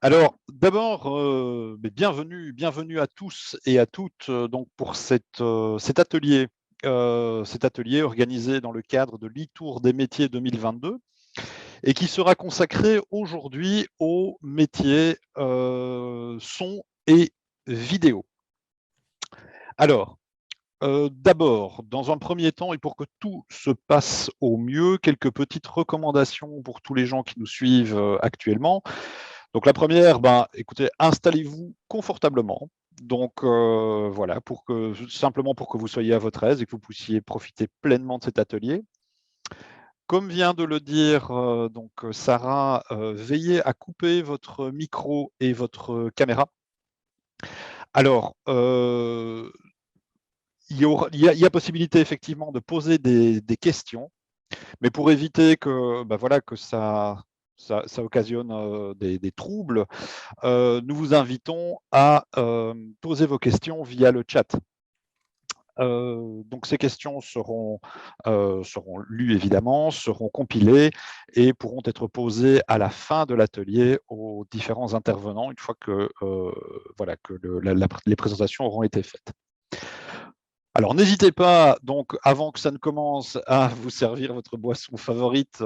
Alors, d'abord, bienvenue à tous et à toutes donc pour cet atelier organisé dans le cadre de l'e-Tour des métiers 2022 et qui sera consacré aujourd'hui aux métiers son et vidéo. Alors, d'abord, dans un premier temps, et pour que tout se passe au mieux, quelques petites recommandations pour tous les gens qui nous suivent actuellement. Donc la première, écoutez, installez-vous confortablement. Donc voilà, simplement pour que vous soyez à votre aise et que vous puissiez profiter pleinement de cet atelier. Comme vient de le dire Sarah, veillez à couper votre micro et votre caméra. Alors, il y a possibilité effectivement de poser des questions, mais pour éviter que ça occasionne des troubles, nous vous invitons à poser vos questions via le chat. Donc ces questions seront lues évidemment, seront compilées et pourront être posées à la fin de l'atelier aux différents intervenants une fois que, les présentations auront été faites. Alors, n'hésitez pas, donc, avant que ça ne commence, à vous servir votre boisson favorite,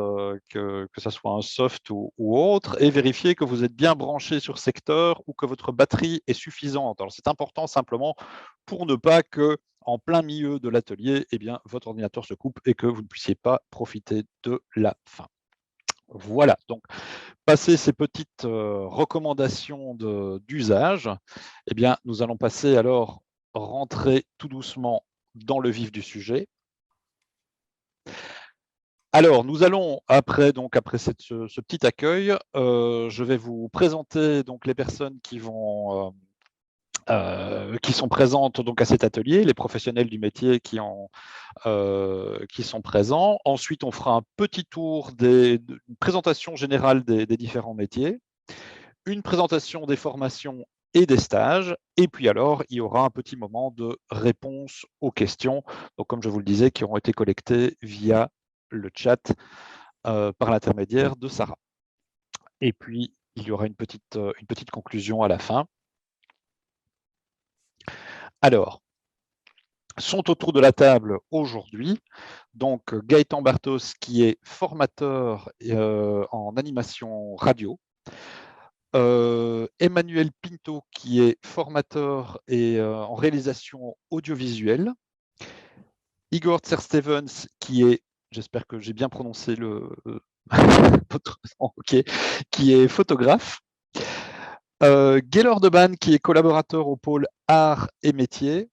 que ce soit un soft ou autre, et vérifier que vous êtes bien branché sur secteur ou que votre batterie est suffisante. Alors, c'est important simplement pour ne pas que, en plein milieu de l'atelier, eh bien, votre ordinateur se coupe et que vous ne puissiez pas profiter de la fin. Voilà, donc, passé ces petites recommandations d'usage, eh bien, nous allons passer alors rentrer tout doucement dans le vif du sujet. Alors, nous allons, après ce petit accueil, je vais vous présenter donc, les personnes qui sont présentes donc, à cet atelier, les professionnels du métier qui sont présents. Ensuite, on fera un petit tour une présentation générale des différents métiers, une présentation des formations et des stages, et puis alors, il y aura un petit moment de réponse aux questions, donc comme je vous le disais, qui auront été collectées via le chat par l'intermédiaire de Sarah. Et puis, il y aura une petite conclusion à la fin. Alors, sont autour de la table aujourd'hui, donc Gaëtan Bartos, qui est formateur en animation radio, Emmanuel Pinto, qui est formateur en réalisation audiovisuelle, Igor Tserstevens, qui est, j'espère que j'ai bien prononcé votre nom, qui est photographe, Gaylor Deban, qui est collaborateur au pôle Arts et Métiers,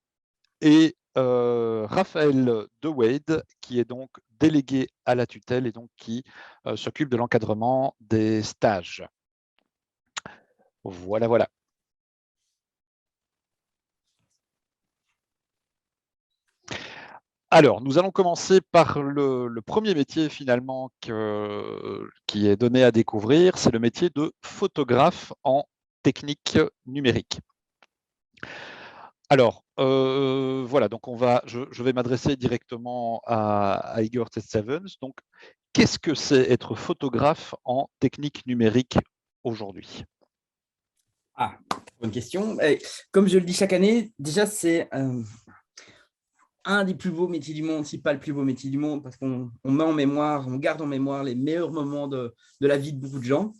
et Raphaël DeWade, qui est donc délégué à la tutelle et donc qui s'occupe de l'encadrement des stages. Voilà. Alors, nous allons commencer par le premier métier finalement qui est donné à découvrir, c'est le métier de photographe en technique numérique. Alors, voilà, donc je vais m'adresser directement à Igor Testevens. Donc, qu'est-ce que c'est être photographe en technique numérique aujourd'hui? Ah, bonne question. Comme je le dis chaque année, déjà, c'est un des plus beaux métiers du monde, si pas le plus beau métier du monde, parce qu'on met en mémoire, on garde en mémoire les meilleurs moments de la vie de beaucoup de gens.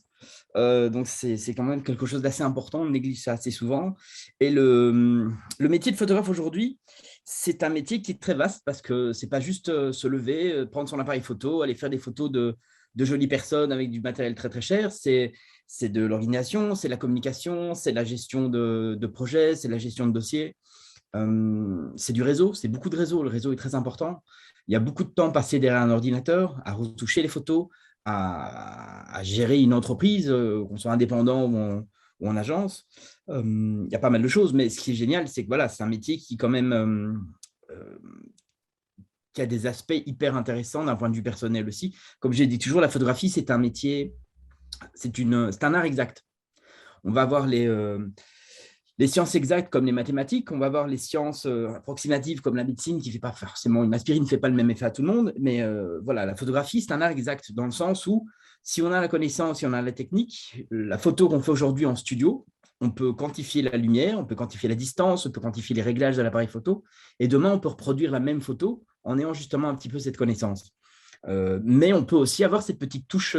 Donc, c'est quand même quelque chose d'assez important, on néglige ça assez souvent. Et le métier de photographe aujourd'hui, c'est un métier qui est très vaste parce que ce n'est pas juste se lever, prendre son appareil photo, aller faire des photos de jolies personnes avec du matériel très, très cher. C'est de l'organisation, c'est la communication, c'est la gestion de projets, c'est la gestion de dossiers. C'est du réseau, c'est beaucoup de réseau. Le réseau est très important. Il y a beaucoup de temps passé derrière un ordinateur, à retoucher les photos, à gérer une entreprise, qu'on soit indépendant ou en agence. Il y a pas mal de choses, mais ce qui est génial, c'est que voilà, c'est un métier qui quand même qui a des aspects hyper intéressants d'un point de vue personnel aussi. Comme j'ai dit toujours, la photographie, c'est un métier, c'est un art exact. On va avoir les sciences exactes comme les mathématiques, on va avoir les sciences approximatives comme la médecine qui ne fait pas forcément, une aspirine ne fait pas le même effet à tout le monde, mais voilà, la photographie, c'est un art exact dans le sens où si on a la connaissance, si on a la technique, la photo qu'on fait aujourd'hui en studio, on peut quantifier la lumière, on peut quantifier la distance, on peut quantifier les réglages de l'appareil photo, et demain, on peut reproduire la même photo en ayant justement un petit peu cette connaissance. Mais on peut aussi avoir cette petite touche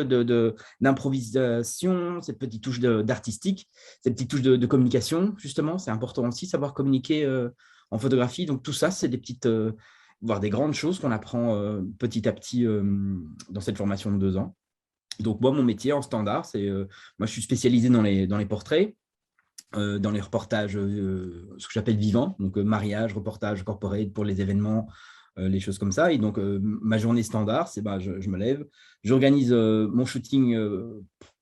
d'improvisation, cette petite touche d'artistique, cette petite touche de communication, justement. C'est important aussi, savoir communiquer en photographie. Donc, tout ça, c'est des petites, voire des grandes choses qu'on apprend petit à petit dans cette formation de 2 ans. Donc, moi, mon métier en standard, c'est, moi, je suis spécialisé dans les portraits, dans les reportages, ce que j'appelle vivants, donc mariage, reportage corporate pour les événements, les choses comme ça. Et donc, ma journée standard, c'est je me lève, j'organise mon shooting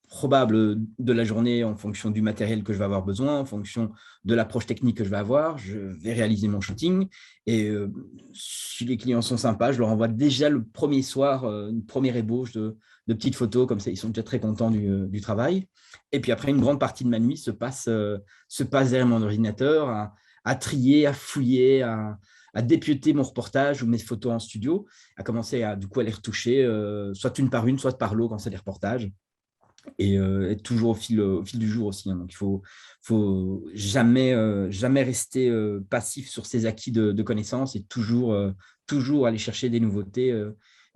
probable de la journée en fonction du matériel que je vais avoir besoin, en fonction de l'approche technique que je vais avoir. Je vais réaliser mon shooting. Et si les clients sont sympas, je leur envoie déjà le premier soir une première ébauche de petites photos, comme ça, ils sont déjà très contents du travail. Et puis après, une grande partie de ma nuit se passe derrière mon ordinateur à trier, à fouiller, à dépioter mon reportage ou mes photos en studio, à commencer à les retoucher, soit une par une, soit par lot quand c'est des reportages, et être toujours au fil du jour aussi. Hein. Donc, il faut jamais rester passif sur ses acquis de connaissances et toujours aller chercher des nouveautés,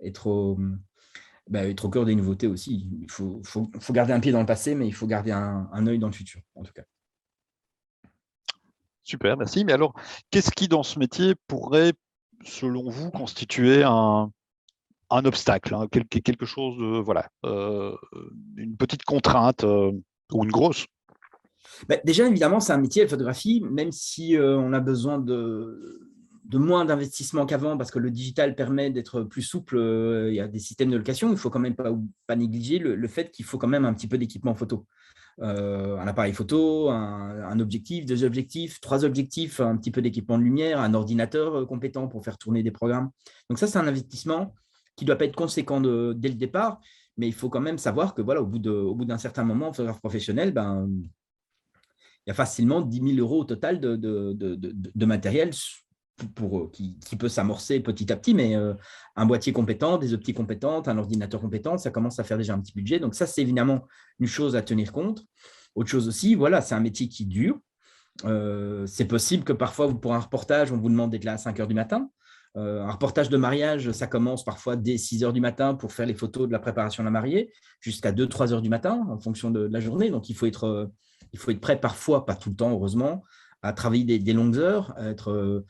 être au cœur des nouveautés aussi. Il faut garder un pied dans le passé, mais il faut garder un œil dans le futur, en tout cas. Super, merci. Mais alors, qu'est-ce qui, dans ce métier, pourrait, selon vous, constituer un obstacle, hein, quelque chose de, voilà, une petite contrainte ou une grosse? Déjà, évidemment, c'est un métier, la photographie, même si on a besoin de moins d'investissement qu'avant parce que le digital permet d'être plus souple. Il y a des systèmes de location. Il ne faut quand même pas négliger le fait qu'il faut quand même un petit peu d'équipement photo. Un appareil photo, un objectif, 2 objectifs, 3 objectifs, un petit peu d'équipement de lumière, un ordinateur compétent pour faire tourner des programmes. Donc ça, c'est un investissement qui ne doit pas être conséquent dès le départ, mais il faut quand même savoir que voilà, au bout d'un certain moment, en photographe professionnel, il y a facilement 10 000 euros au total de matériel qui peut s'amorcer petit à petit, mais un boîtier compétent, des optiques compétentes, un ordinateur compétent, ça commence à faire déjà un petit budget. Donc ça, c'est évidemment une chose à tenir compte. Autre chose aussi, voilà, c'est un métier qui dure. C'est possible que parfois, pour un reportage, on vous demande d'être là à 5 heures du matin. Un reportage de mariage, ça commence parfois dès 6 heures du matin pour faire les photos de la préparation de la mariée, jusqu'à 2-3 heures du matin en fonction de la journée. Donc, il faut être prêt parfois, pas tout le temps, heureusement, à travailler des longues heures, à être,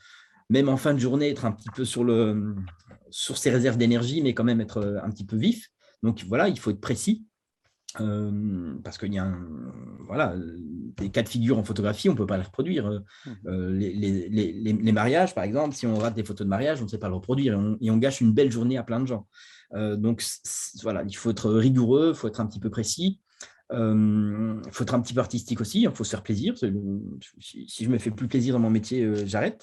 même en fin de journée, être un petit peu sur ses réserves d'énergie, mais quand même être un petit peu vif. Donc, voilà, il faut être précis. Parce qu'il y a voilà, des cas de figure en photographie, on ne peut pas les reproduire. Les mariages, par exemple, si on rate des photos de mariage, on ne sait pas le reproduire et on gâche une belle journée à plein de gens. Donc, voilà, il faut être rigoureux, il faut être un petit peu précis. Il faut être un petit peu artistique aussi, il faut se faire plaisir. Si je me fais plus plaisir dans mon métier, j'arrête.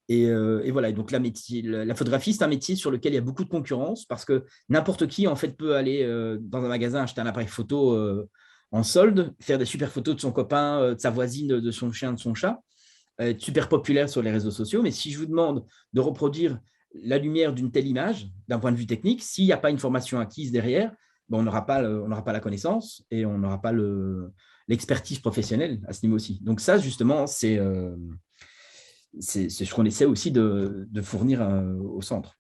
Et voilà, donc la photographie, c'est un métier sur lequel il y a beaucoup de concurrence parce que n'importe qui, en fait, peut aller dans un magasin acheter un appareil photo en solde, faire des super photos de son copain, de sa voisine, de son chien, de son chat, être super populaire sur les réseaux sociaux. Mais si je vous demande de reproduire la lumière d'une telle image, d'un point de vue technique, s'il n'y a pas une formation acquise derrière, on n'aura pas la connaissance et on n'aura pas l'expertise professionnelle à ce niveau aussi. Donc ça, justement, c'est ce qu'on essaie aussi de fournir au centre.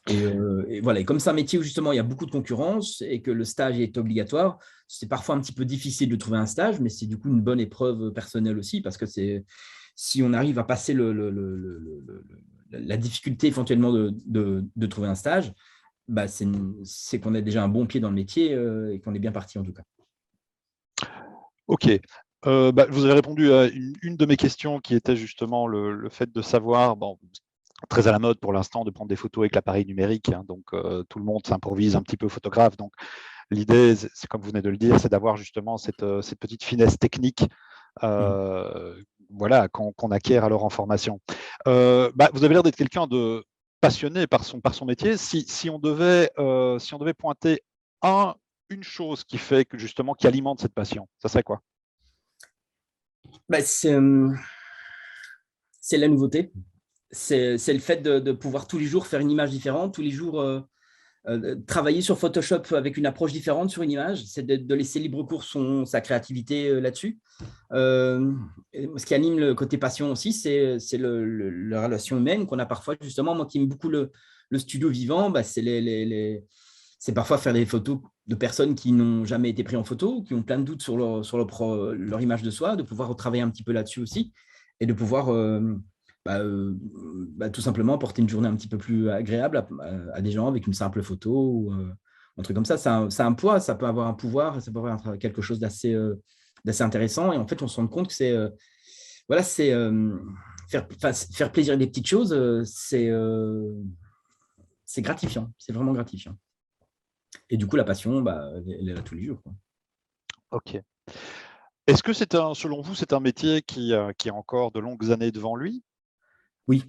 Et voilà, et comme c'est un métier où justement il y a beaucoup de concurrence et que le stage est obligatoire, c'est parfois un petit peu difficile de trouver un stage, mais c'est du coup une bonne épreuve personnelle aussi parce que si on arrive à passer la difficulté éventuellement de trouver un stage, c'est qu'on a déjà un bon pied dans le métier et qu'on est bien parti en tout cas. Ok. Vous avez répondu à une de mes questions qui était justement le fait de savoir, bon, très à la mode pour l'instant de prendre des photos avec l'appareil numérique, hein, donc tout le monde s'improvise un petit peu photographe. Donc l'idée, c'est comme vous venez de le dire, c'est d'avoir justement cette petite finesse technique voilà, qu'on acquiert alors en formation. Vous avez l'air d'être quelqu'un de passionné par son métier. Si on devait pointer une chose qui fait que justement qui alimente cette passion, ça serait quoi? Bah, c'est la nouveauté. C'est le fait de pouvoir tous les jours faire une image différente, tous les jours travailler sur Photoshop avec une approche différente sur une image, c'est de laisser libre cours sa créativité là-dessus. Ce qui anime le côté passion aussi, c'est la relation humaine qu'on a parfois. Justement, moi qui aime beaucoup le studio vivant, bah, c'est parfois faire des photos de personnes qui n'ont jamais été prises en photo, qui ont plein de doutes sur leur image de soi, de pouvoir retravailler un petit peu là-dessus aussi et de pouvoir bah, tout simplement porter une journée un petit peu plus agréable à des gens avec une simple photo ou un truc comme ça. Ça a un poids, ça peut avoir un pouvoir, ça peut avoir quelque chose d'assez intéressant. Et en fait, on se rend compte que voilà, faire plaisir à des petites choses, c'est gratifiant, c'est vraiment gratifiant. Et du coup, la passion, bah, elle est là tous les jours, quoi. Ok. Est-ce que selon vous, c'est un métier qui a encore de longues années devant lui? Oui,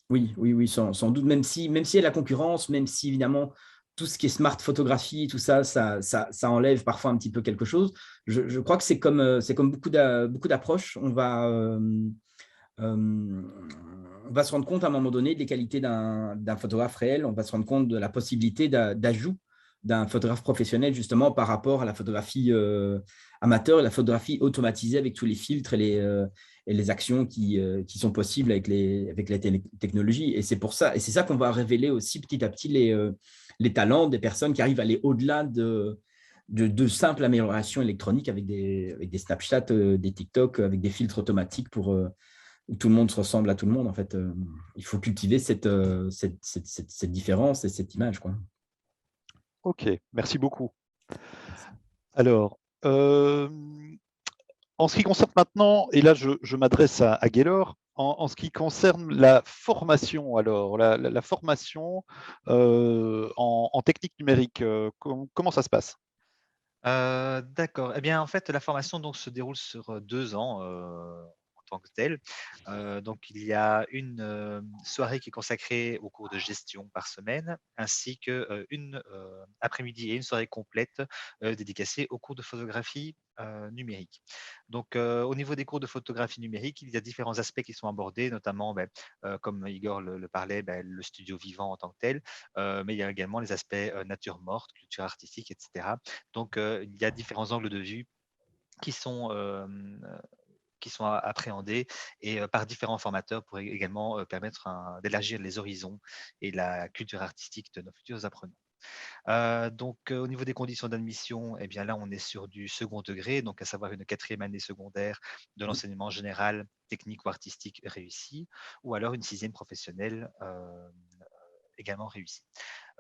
oui, sans doute, même si il y a la concurrence, même si évidemment tout ce qui est smart photographie, tout ça, ça enlève parfois un petit peu quelque chose. Je crois que c'est comme beaucoup d'approches. On va se rendre compte à un moment donné des qualités d'un photographe réel. On va se rendre compte de la possibilité d'ajout d'un photographe professionnel justement par rapport à la photographie amateur et la photographie automatisée avec tous les filtres et les actions qui sont possibles avec les technologies. Et c'est pour ça, et c'est ça qu'on va révéler aussi petit à petit les talents des personnes qui arrivent à aller au-delà de simples améliorations électroniques avec des Snapchat, des TikTok, avec des filtres automatiques où tout le monde se ressemble à tout le monde. En fait, il faut cultiver cette différence et cette image, quoi. Ok, merci beaucoup. Alors, en ce qui concerne maintenant, et là je m'adresse à Gaylor, en ce qui concerne la formation, alors la formation en technique numérique, comment ça se passe? D'accord. Eh bien, en fait, la formation donc se déroule sur, 2 ans, en tant que telle. Donc il y a une, soirée qui est consacrée aux cours de gestion par semaine, ainsi que, une, après-midi et une soirée complète, dédicacée aux cours de photographie, numérique. Donc, au niveau des cours de photographie numérique, il y a différents aspects qui sont abordés, notamment, comme Igor le parlait, le studio vivant en tant que tel, mais il y a également les aspects, nature morte, culture artistique et cetera. Donc, il y a différents angles de vue qui sont, qui sont appréhendés et par différents formateurs pour également permettre d'élargir les horizons et la culture artistique de nos futurs apprenants. Donc, au niveau des conditions d'admission, eh bien là, on est sur du second degré, donc à savoir une quatrième année secondaire de l'enseignement général, technique ou artistique réussi, ou alors une sixième professionnelle également réussie.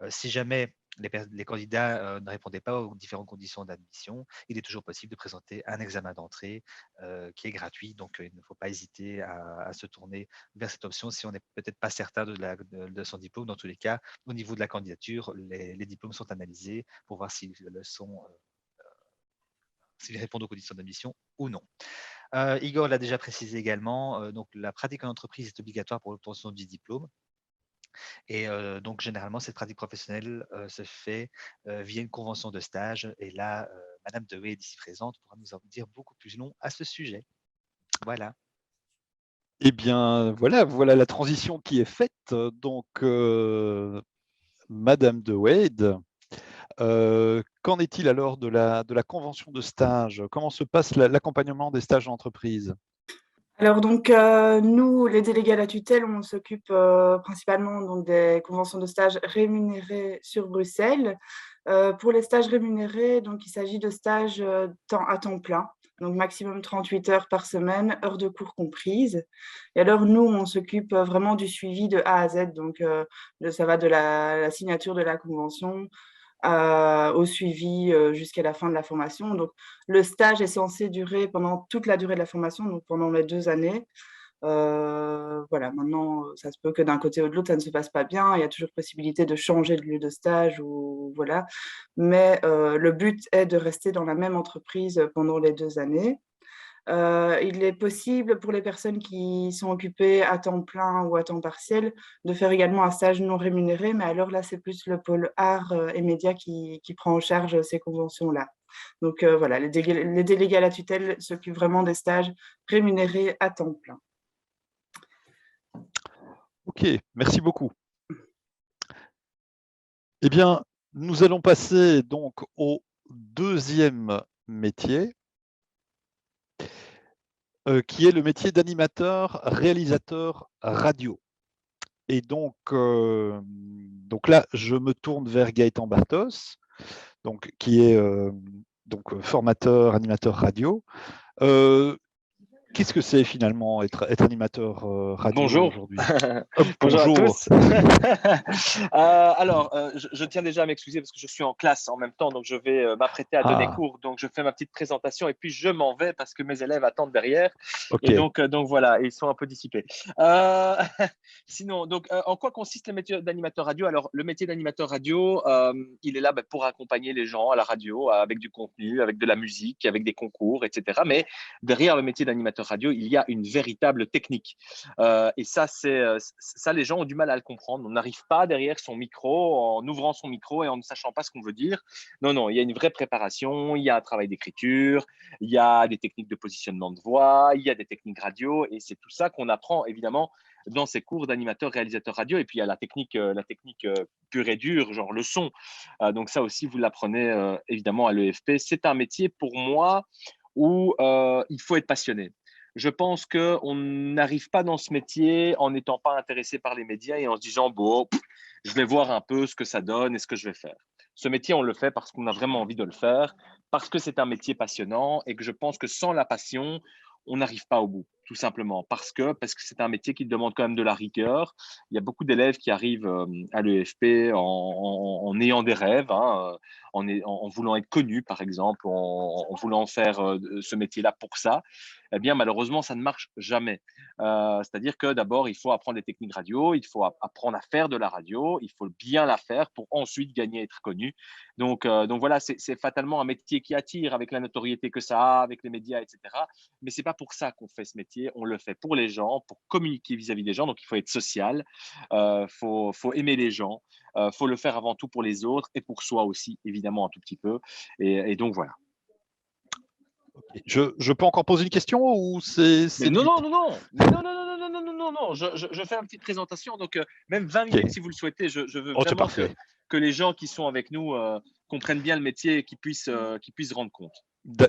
Si jamais les candidats ne répondaient pas aux différentes conditions d'admission, il est toujours possible de présenter un examen d'entrée qui est gratuit. Donc, il ne faut pas hésiter à se tourner vers cette option si on n'est peut-être pas certain de son diplôme. Dans tous les cas, au niveau de la candidature, les diplômes sont analysés pour voir s'ils répondent aux conditions d'admission ou non. Igor l'a déjà précisé également, donc la pratique en entreprise est obligatoire pour l'obtention du diplôme. Et donc généralement, cette pratique professionnelle se fait via une convention de stage. Et là, Madame Dewey, ici présente, pourra nous en dire beaucoup plus long à ce sujet. Voilà. Eh bien, voilà la transition qui est faite. Donc, Madame de Wade, qu'en est-il alors de la convention de stage? Comment se passe l'accompagnement des stages en entreprise? Alors donc, nous, les délégués à la tutelle, on s'occupe principalement donc, des conventions de stage rémunérées sur Bruxelles. Pour les stages rémunérés, donc, il s'agit de stages à temps plein, donc maximum 38 heures par semaine, heures de cours comprises. Et alors, nous, on s'occupe vraiment du suivi de A à Z, donc ça va de la signature de la convention au suivi jusqu'à la fin de la formation. Donc, le stage est censé durer pendant toute la durée de la formation, donc pendant les 2 années. Voilà, maintenant, ça se peut que d'un côté ou de l'autre, ça ne se passe pas bien. Il y a toujours possibilité de changer de lieu de stage ou voilà. Mais le but est de rester dans la même entreprise pendant les 2 années. Il est possible pour les personnes qui sont occupées à temps plein ou à temps partiel de faire également un stage non rémunéré, mais alors là, c'est plus le pôle art et médias qui prend en charge ces conventions-là. Donc voilà, les délégués à la tutelle s'occupent vraiment des stages rémunérés à temps plein. Ok, merci beaucoup. Eh bien, nous allons passer donc au deuxième métier, qui est le métier d'animateur, réalisateur radio. Et donc là, je me tourne vers Gaëtan Bartos, qui est formateur, animateur radio. Qu'est-ce que c'est finalement être animateur radio Bonjour. aujourd'hui? Bonjour à Bonjour. tous. Alors, je tiens déjà à m'excuser parce que je suis en classe en même temps, donc je vais m'apprêter à donner cours. Donc, je fais ma petite présentation et puis je m'en vais parce que mes élèves attendent derrière. Ok. Et donc voilà, ils sont un peu dissipés. Sinon, donc, en quoi consiste le métier d'animateur radio? Alors, le métier d'animateur radio, il est là pour accompagner les gens à la radio avec du contenu, avec de la musique, avec des concours, etc. Mais derrière le métier d'animateur radio, il y a une véritable technique. Et ça, les gens ont du mal à le comprendre. On n'arrive pas derrière son micro en ouvrant son micro et en ne sachant pas ce qu'on veut dire. Non, il y a une vraie préparation, il y a un travail d'écriture, il y a des techniques de positionnement de voix, il y a des techniques radio et c'est tout ça qu'on apprend évidemment dans ces cours d'animateur, réalisateur radio. Et puis, il y a la technique pure et dure, genre le son. Donc ça aussi, vous l'apprenez évidemment à l'EFP. C'est un métier pour moi où il faut être passionné. Je pense qu'on n'arrive pas dans ce métier en n'étant pas intéressé par les médias et en se disant, bon, je vais voir un peu ce que ça donne et ce que je vais faire. Ce métier, on le fait parce qu'on a vraiment envie de le faire, parce que c'est un métier passionnant et que je pense que sans la passion, on n'arrive pas au bout, tout simplement, parce que c'est un métier qui demande quand même de la rigueur. Il y a beaucoup d'élèves qui arrivent à l'EFP en ayant des rêves, hein, en voulant être connus, par exemple, en voulant faire ce métier-là pour ça. Eh bien, malheureusement, ça ne marche jamais. C'est-à-dire que d'abord, il faut apprendre les techniques radio, il faut apprendre à faire de la radio, il faut bien la faire pour ensuite gagner et être connu. Donc voilà, c'est fatalement un métier qui attire avec la notoriété que ça a, avec les médias, etc. Mais c'est pas pour ça qu'on fait ce métier. On le fait pour les gens, pour communiquer vis-à-vis des gens. Donc il faut être social, faut aimer les gens, faut le faire avant tout pour les autres et pour soi aussi, évidemment un tout petit peu. Et donc voilà. Je peux encore poser une question ou c'est non, je fais une petite présentation, donc même 20 minutes si vous le souhaitez. Je veux vraiment que les gens qui sont avec nous comprennent bien le métier et qu'ils puissent se rendre compte.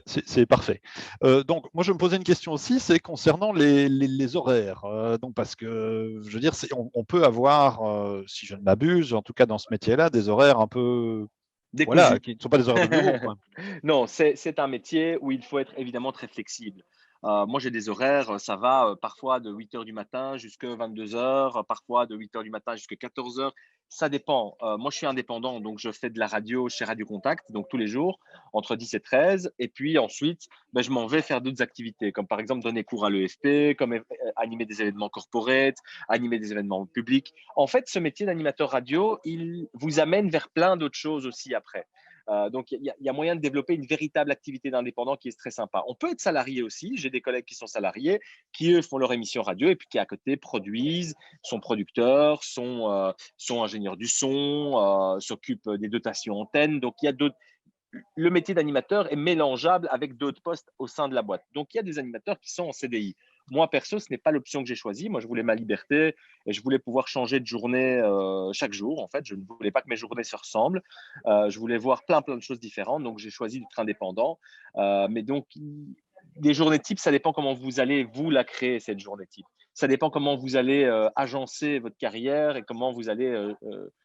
C'est parfait. Donc, moi, je me posais une question aussi, c'est concernant les horaires. Donc, parce que, je veux dire, on peut avoir, si je ne m'abuse, en tout cas dans ce métier-là, des horaires un peu… Voilà, qui ne sont pas des horaires de bureau, quoi. Non, c'est un métier où il faut être évidemment très flexible. Moi, j'ai des horaires, ça va parfois de 8 h du matin jusqu'à 22 h, parfois de 8 h du matin jusqu'à 14 h. Ça dépend. Moi, je suis indépendant, donc je fais de la radio chez Radio Contact, donc tous les jours, entre 10 et 13. Et puis ensuite, je m'en vais faire d'autres activités, comme par exemple donner cours à l'EFP, comme animer des événements corporate, animer des événements publics. En fait, ce métier d'animateur radio, il vous amène vers plein d'autres choses aussi après. Donc, il y a moyen de développer une véritable activité d'indépendant qui est très sympa. On peut être salarié aussi. J'ai des collègues qui sont salariés, qui, eux, font leur émission radio et puis qui, à côté, produisent, sont producteurs, sont ingénieurs du son, s'occupent des dotations antennes. Donc, il y a d'autres… Le métier d'animateur est mélangeable avec d'autres postes au sein de la boîte. Donc, il y a des animateurs qui sont en CDI. Moi, perso, ce n'est pas l'option que j'ai choisie. Moi, je voulais ma liberté et je voulais pouvoir changer de journée chaque jour. En fait, je ne voulais pas que mes journées se ressemblent. Je voulais voir plein de choses différentes. Donc, j'ai choisi d'être indépendant. Mais donc, des journées type, ça dépend comment vous allez, vous, la créer, cette journée type. Ça dépend comment vous allez agencer votre carrière et comment vous allez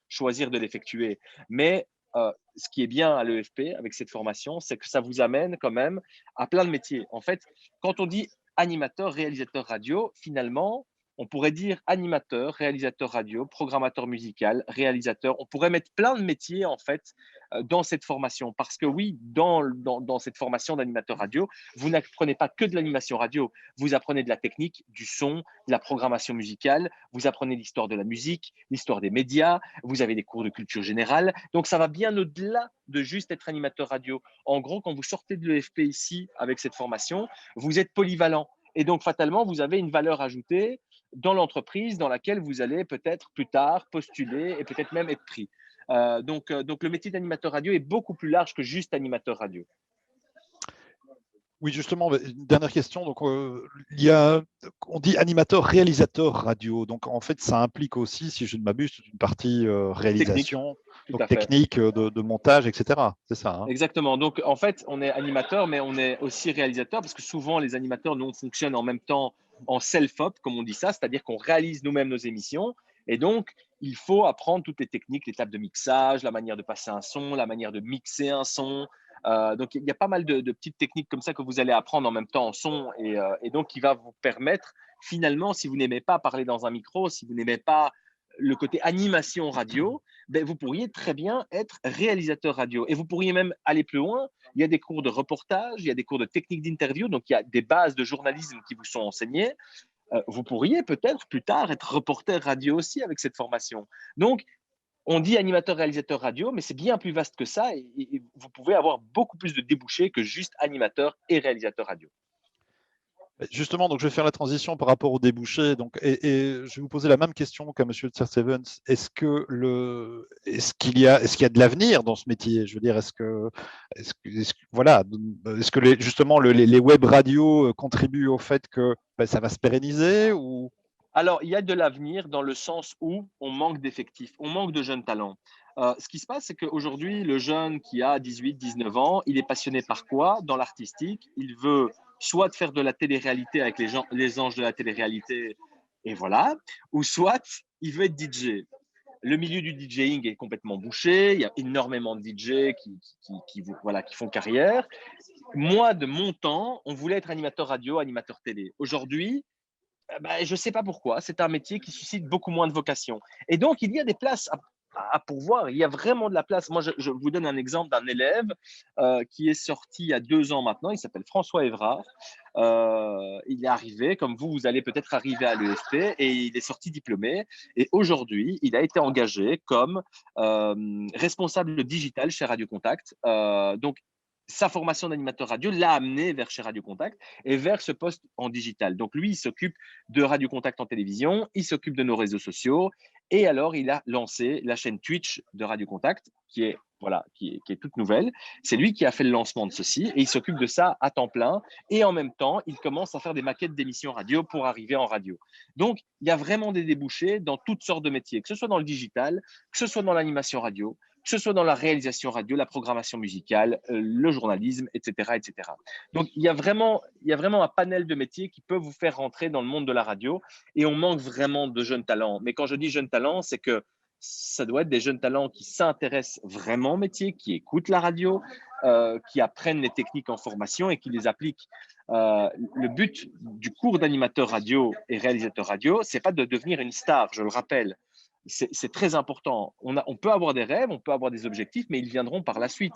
choisir de l'effectuer. Mais ce qui est bien à l'EFP avec cette formation, c'est que ça vous amène quand même à plein de métiers. En fait, quand on dit animateur, réalisateur radio, finalement, on pourrait dire animateur, réalisateur radio, programmateur musical, réalisateur. On pourrait mettre plein de métiers en fait dans cette formation. Parce que oui, dans cette formation d'animateur radio, vous n'apprenez pas que de l'animation radio. Vous apprenez de la technique, du son, de la programmation musicale. Vous apprenez l'histoire de la musique, l'histoire des médias. Vous avez des cours de culture générale. Donc, ça va bien au-delà de juste être animateur radio. En gros, quand vous sortez de l'EFP ici avec cette formation, vous êtes polyvalent. Et donc, fatalement, vous avez une valeur ajoutée dans l'entreprise dans laquelle vous allez peut-être plus tard postuler et peut-être même être pris. Donc, le métier d'animateur radio est beaucoup plus large que juste animateur radio. Oui, justement, une dernière question. Donc, il y a, on dit animateur, réalisateur radio. Donc, en fait, ça implique aussi, si je ne m'abuse, toute une partie Technique, réalisation, tout donc à fait. technique de montage, etc. C'est ça, hein? Exactement. Donc, en fait, on est animateur, mais on est aussi réalisateur parce que souvent, les animateurs, nous, on fonctionne en même temps en self-op, comme on dit ça, c'est-à-dire qu'on réalise nous-mêmes nos émissions. Et donc, il faut apprendre toutes les techniques, l'étape de mixage, la manière de passer un son, la manière de mixer un son. Donc, il y a pas mal de petites techniques comme ça que vous allez apprendre en même temps en son et donc, qui va vous permettre, finalement, si vous n'aimez pas parler dans un micro, si vous n'aimez pas le côté animation radio, ben, vous pourriez très bien être réalisateur radio. Et vous pourriez même aller plus loin. Il y a des cours de reportage, il y a des cours de technique d'interview, donc il y a des bases de journalisme qui vous sont enseignées. Vous pourriez peut-être plus tard être reporter radio aussi avec cette formation. Donc, on dit animateur-réalisateur radio, mais c'est bien plus vaste que ça et vous pouvez avoir beaucoup plus de débouchés que juste animateur et réalisateur radio. Justement, donc je vais faire la transition par rapport au débouché. Donc, et je vais vous poser la même question qu'à Monsieur Tsirtsevens. Est-ce qu'il y a de l'avenir dans ce métier? Je veux dire, voilà, est-ce que justement les web radios contribuent au fait que ça va se pérenniser ou? Alors, il y a de l'avenir dans le sens où on manque d'effectifs, on manque de jeunes talents. Ce qui se passe, c'est qu'aujourd'hui, le jeune qui a 18, 19 ans, il est passionné par quoi? Dans l'artistique. Il veut soit faire de la télé-réalité avec les anges de la télé-réalité, et voilà, ou soit il veut être DJ. Le milieu du DJing est complètement bouché, il y a énormément de DJ qui font carrière. Moi, de mon temps, on voulait être animateur radio, animateur télé. Aujourd'hui, je ne sais pas pourquoi, c'est un métier qui suscite beaucoup moins de vocations. Et donc, il y a des places à pourvoir, il y a vraiment de la place. Moi, je vous donne un exemple d'un élève qui est sorti il y a 2 ans maintenant, il s'appelle François Évrard. Il est arrivé, comme vous allez peut-être arriver à l'ESP, et il est sorti diplômé. Et aujourd'hui, il a été engagé comme responsable digital chez Radio Contact. Donc, sa formation d'animateur radio l'a amené vers chez Radio Contact et vers ce poste en digital. Donc lui, il s'occupe de Radio Contact en télévision, il s'occupe de nos réseaux sociaux et alors il a lancé la chaîne Twitch de Radio Contact qui est toute nouvelle. C'est lui qui a fait le lancement de ceci et il s'occupe de ça à temps plein et en même temps, il commence à faire des maquettes d'émissions radio pour arriver en radio. Donc, il y a vraiment des débouchés dans toutes sortes de métiers, que ce soit dans le digital, que ce soit dans l'animation radio, que ce soit dans la réalisation radio, la programmation musicale, le journalisme, etc., etc. Donc, il y a vraiment un panel de métiers qui peuvent vous faire rentrer dans le monde de la radio et on manque vraiment de jeunes talents. Mais quand je dis jeunes talents, c'est que ça doit être des jeunes talents qui s'intéressent vraiment au métier, qui écoutent la radio, qui apprennent les techniques en formation et qui les appliquent. Le but du cours d'animateur radio et réalisateur radio, c'est pas de devenir une star, je le rappelle. C'est très important. On peut avoir des rêves, on peut avoir des objectifs, mais ils viendront par la suite.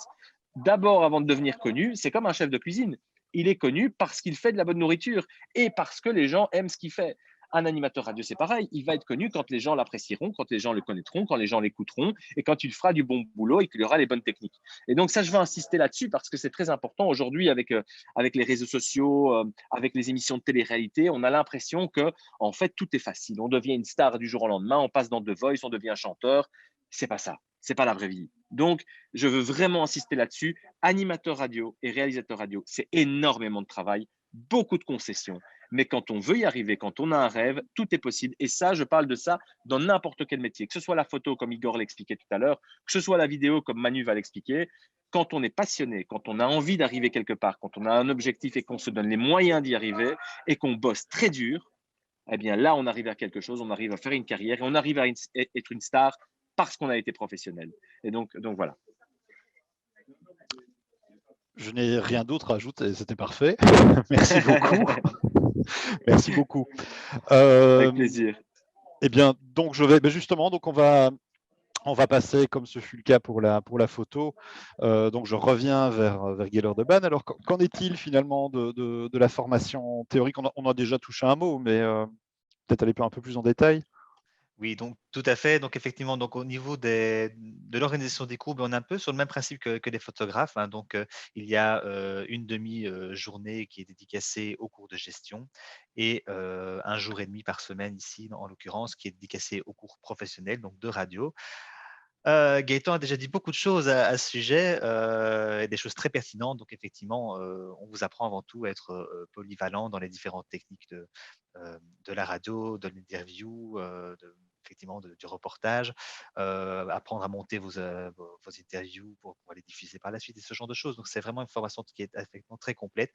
D'abord, avant de devenir connu, c'est comme un chef de cuisine. Il est connu parce qu'il fait de la bonne nourriture et parce que les gens aiment ce qu'il fait. Un animateur radio, c'est pareil. Il va être connu quand les gens l'apprécieront, quand les gens le connaîtront, quand les gens l'écouteront et quand il fera du bon boulot et qu'il aura les bonnes techniques. Et donc ça, je veux insister là-dessus parce que c'est très important. Aujourd'hui, avec les réseaux sociaux, avec les émissions de télé-réalité, on a l'impression que en fait, tout est facile. On devient une star du jour au lendemain, on passe dans The Voice, on devient chanteur. C'est pas ça. C'est pas la vraie vie. Donc, je veux vraiment insister là-dessus. Animateur radio et réalisateur radio, c'est énormément de travail, beaucoup de concessions. Mais quand on veut y arriver, quand on a un rêve, tout est possible. Et ça, je parle de ça dans n'importe quel métier, que ce soit la photo, comme Igor l'expliquait tout à l'heure, que ce soit la vidéo, comme Manu va l'expliquer. Quand on est passionné, quand on a envie d'arriver quelque part, quand on a un objectif et qu'on se donne les moyens d'y arriver et qu'on bosse très dur, eh bien là, on arrive à quelque chose, on arrive à faire une carrière et on arrive à être une star parce qu'on a été professionnel. Et donc voilà. Je n'ai rien d'autre à ajouter, c'était parfait. Merci beaucoup. Merci beaucoup. Avec plaisir. Eh bien, donc je vais justement, donc on va passer, comme ce fut le cas pour la photo. Donc je reviens vers Gaylor de Ban. Alors, qu'en est-il finalement de la formation théorique? On a déjà touché un mot, mais peut-être aller un peu plus en détail. Oui, donc tout à fait. Donc effectivement, donc au niveau de l'organisation des cours, on est un peu sur le même principe que les photographes, hein. Donc il y a une demi-journée qui est dédicacée aux cours de gestion et un jour et demi par semaine ici, en l'occurrence, qui est dédicacé aux cours professionnels, donc de radio. Gaëtan a déjà dit beaucoup de choses à ce sujet, et des choses très pertinentes. Donc, effectivement, on vous apprend avant tout à être polyvalent dans les différentes techniques de la radio, de l'interview, effectivement du reportage, apprendre à monter vos interviews pour pouvoir les diffuser par la suite et ce genre de choses. Donc, c'est vraiment une formation qui est effectivement très complète.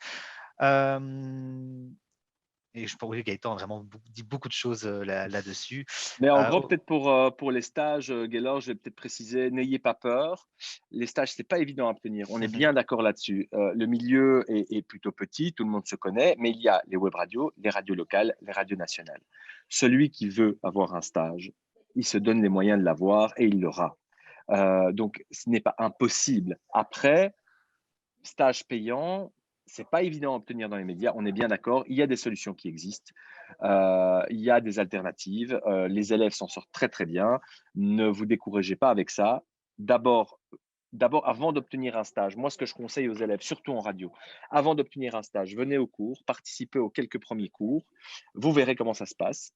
Et je pense que Gaëtan a vraiment dit beaucoup de choses là-dessus. Mais en gros, peut-être pour les stages, Gaylor, je vais peut-être préciser, n'ayez pas peur. Les stages, c'est pas évident à obtenir. On est bien d'accord là-dessus. Le milieu est plutôt petit, tout le monde se connaît, mais il y a les web radios, les radios locales, les radios nationales. Celui qui veut avoir un stage, il se donne les moyens de l'avoir et il l'aura. Donc, ce n'est pas impossible. Après, stage payant, c'est pas évident à obtenir dans les médias, on est bien d'accord. Il y a des solutions qui existent, il y a des alternatives. Les élèves s'en sortent très très bien. Ne vous découragez pas avec ça. D'abord, avant d'obtenir un stage, moi, ce que je conseille aux élèves, surtout en radio, avant d'obtenir un stage, venez au cours, participez aux quelques premiers cours. Vous verrez comment ça se passe.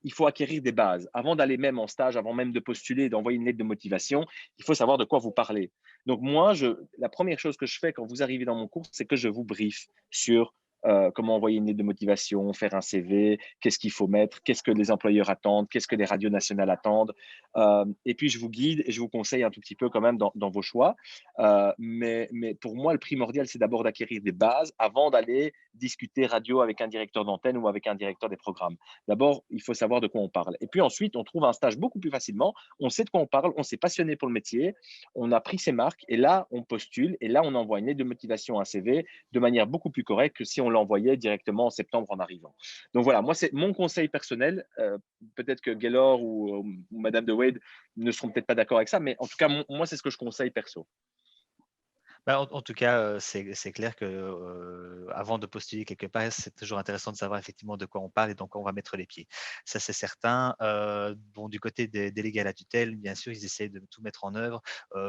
Il faut acquérir des bases. Avant d'aller même en stage, avant même de postuler et d'envoyer une lettre de motivation, il faut savoir de quoi vous parlez. Donc moi, la première chose que je fais quand vous arrivez dans mon cours, c'est que je vous briefe sur comment envoyer une lettre de motivation, faire un CV, qu'est-ce qu'il faut mettre, qu'est-ce que les employeurs attendent, qu'est-ce que les radios nationales attendent. Et puis, je vous guide et je vous conseille un tout petit peu quand même dans vos choix. Mais pour moi, le primordial, c'est d'abord d'acquérir des bases avant d'aller discuter radio avec un directeur d'antenne ou avec un directeur des programmes. D'abord, il faut savoir de quoi on parle. Et puis ensuite, on trouve un stage beaucoup plus facilement. On sait de quoi on parle, on s'est passionné pour le métier, on a pris ses marques et là, on postule et là, on envoie une lettre de motivation, un CV de manière beaucoup plus correcte que si on l'envoyait directement en septembre en arrivant. Donc voilà, moi, c'est mon conseil personnel. Peut-être que Gaylor ou Madame de Wade ne seront peut-être pas d'accord avec ça, mais en tout cas, moi, c'est ce que je conseille perso. En tout cas, c'est clair que avant de postuler quelque part, c'est toujours intéressant de savoir effectivement de quoi on parle et dans quoi on va mettre les pieds. Ça, c'est certain. Bon, du côté des délégués à la tutelle, bien sûr, ils essayent de tout mettre en œuvre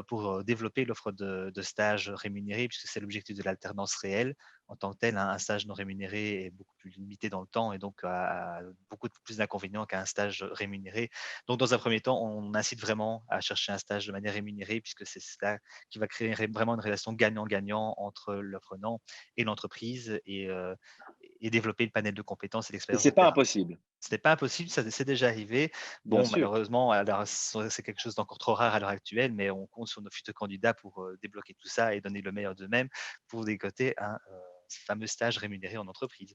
pour développer l'offre de stages rémunérés, puisque c'est l'objectif de l'alternance réelle. En tant que tel, un stage non rémunéré est beaucoup plus limité dans le temps et donc a beaucoup plus d'inconvénients qu'un stage rémunéré. Donc, dans un premier temps, on incite vraiment à chercher un stage de manière rémunérée, puisque c'est ça qui va créer vraiment une relation gagnant-gagnant entre l'apprenant et l'entreprise et développer le panel de compétences et Et l'expérience c'est de pas terrain. impossible. Ce n'est pas impossible, c'est déjà arrivé. Bien Bon, sûr. malheureusement, alors, c'est quelque chose d'encore trop rare à l'heure actuelle, mais on compte sur nos futurs candidats pour débloquer tout ça et donner le meilleur d'eux-mêmes pour dégoter un fameux stage rémunéré en entreprise.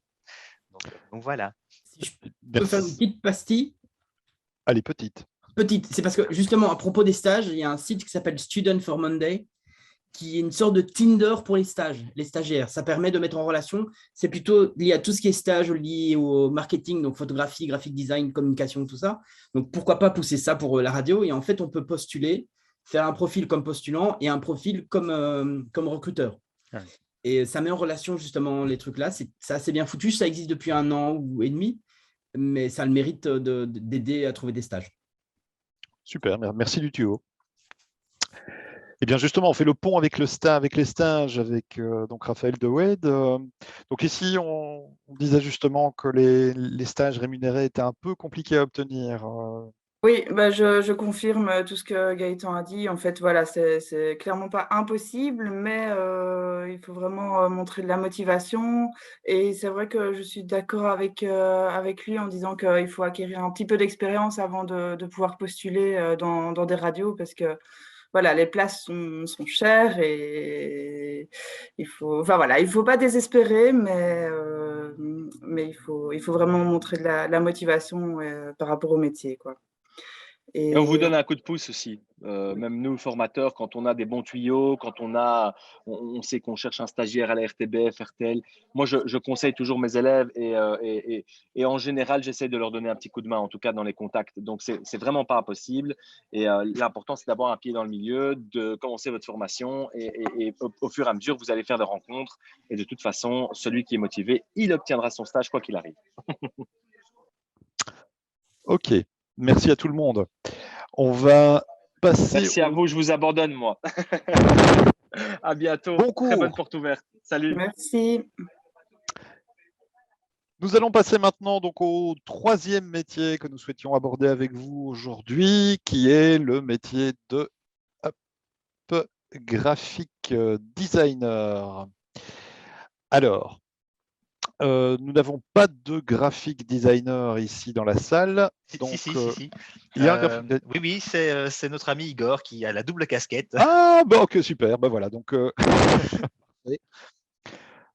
Donc voilà. Si je peux faire une petite pastille. Allez, petite. Petite, c'est parce que justement, à propos des stages, il y a un site qui s'appelle Student for Monday, qui est une sorte de Tinder pour les stages, les stagiaires. Ça permet de mettre en relation, c'est plutôt lié à tout ce qui est stage lié au marketing, donc photographie, graphic design, communication, tout ça. Donc, pourquoi pas pousser ça pour la radio? Et en fait, on peut postuler, faire un profil comme postulant et un profil comme recruteur. Ouais. Et ça met en relation justement les trucs là. C'est assez bien foutu. Ça existe depuis 1 an et demi, mais ça a le mérite d'aider à trouver des stages. Super, merci du tuyau. Eh bien justement, on fait le pont avec les stages avec donc Raphaël de Wade. Donc ici, on disait justement que les stages rémunérés étaient un peu compliqués à obtenir. Oui, bah je confirme tout ce que Gaëtan a dit. En fait, voilà, c'est clairement pas impossible, mais il faut vraiment montrer de la motivation. Et c'est vrai que je suis d'accord avec lui en disant qu'il faut acquérir un petit peu d'expérience avant de pouvoir postuler dans des radios, parce que voilà, les places sont chères et il faut pas désespérer, mais il faut vraiment montrer de la motivation par rapport au métier, quoi. Et on vous donne un coup de pouce aussi. Même nous, formateurs, quand on a des bons tuyaux, quand on sait qu'on cherche un stagiaire à la RTBF, RTL. Moi, je conseille toujours mes élèves et en général, j'essaie de leur donner un petit coup de main, en tout cas dans les contacts. Donc, c'est vraiment pas impossible. Et l'important, c'est d'avoir un pied dans le milieu, de commencer votre formation et au fur et à mesure, vous allez faire des rencontres. Et de toute façon, celui qui est motivé, il obtiendra son stage quoi qu'il arrive. Ok. Merci à tout le monde. On va passer. Merci à vous, je vous abandonne, moi. À bientôt. Bon cours. Très bonne porte ouverte. Salut. Merci. Nous allons passer maintenant donc au troisième métier que nous souhaitions aborder avec vous aujourd'hui, qui est le métier de graphic designer. Alors, nous n'avons pas de graphic designer ici dans la salle. Donc, Si. il y a un graphic Oui, c'est notre ami Igor qui a la double casquette. Ah, bon, ok, super. Ben voilà, donc,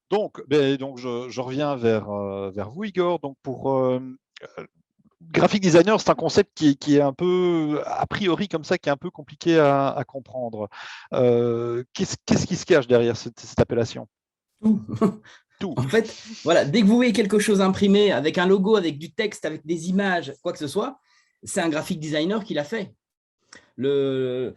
donc je reviens vers vous, Igor. Donc, pour graphic designer, c'est un concept qui est un peu, a priori comme ça, qui est un peu compliqué à comprendre. Qu'est-ce qui se cache derrière cette appellation? Tout. En fait, voilà, dès que vous voyez quelque chose imprimé avec un logo, avec du texte, avec des images, quoi que ce soit, c'est un graphic designer qui l'a fait. Le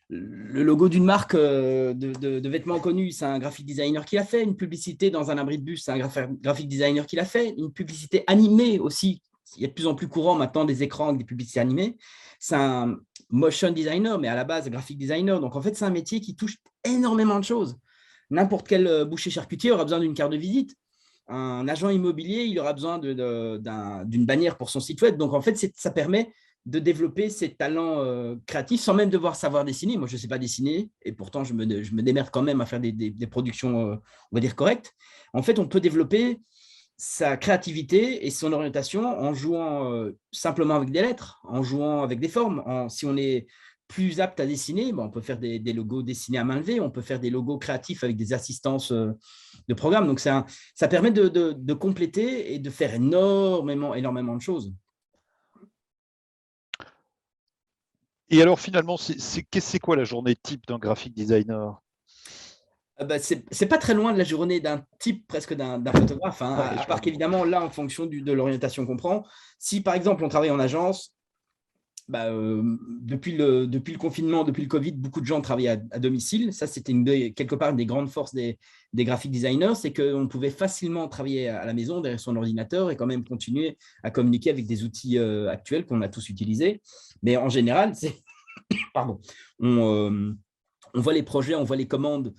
logo d'une marque de vêtements connus, c'est un graphic designer qui l'a fait. Une publicité dans un abri de bus, c'est un graphic designer qui l'a fait. Une publicité animée aussi, il y a de plus en plus courant maintenant des écrans avec des publicités animées. C'est un motion designer, mais à la base, graphic designer. Donc, en fait, c'est un métier qui touche énormément de choses. N'importe quel boucher charcutier aura besoin d'une carte de visite. Un agent immobilier, il aura besoin d'une bannière pour son site web. Donc, en fait, ça permet de développer ses talents créatifs sans même devoir savoir dessiner. Moi, je ne sais pas dessiner et pourtant, je me démerde quand même à faire des productions, on va dire, correctes. En fait, on peut développer sa créativité et son orientation en jouant simplement avec des lettres, en jouant avec des formes. Si on est plus apte à dessiner, on peut faire des logos dessinés à main levée, on peut faire des logos créatifs avec des assistances de programme. Donc, ça permet de compléter et de faire énormément de choses. Et alors, finalement, c'est quoi la journée type d'un graphic designer? C'est pas très loin de la journée d'un type presque d'un photographe, hein, à part qu'évidemment, là, en fonction de l'orientation qu'on prend, si par exemple, on travaille en agence, depuis le confinement, depuis le Covid, beaucoup de gens travaillaient à domicile. Ça, c'était quelque part une des grandes forces des graphic designers, c'est qu'on pouvait facilement travailler à la maison derrière son ordinateur et quand même continuer à communiquer avec des outils actuels qu'on a tous utilisés. Mais en général, on voit les projets, on voit les commandes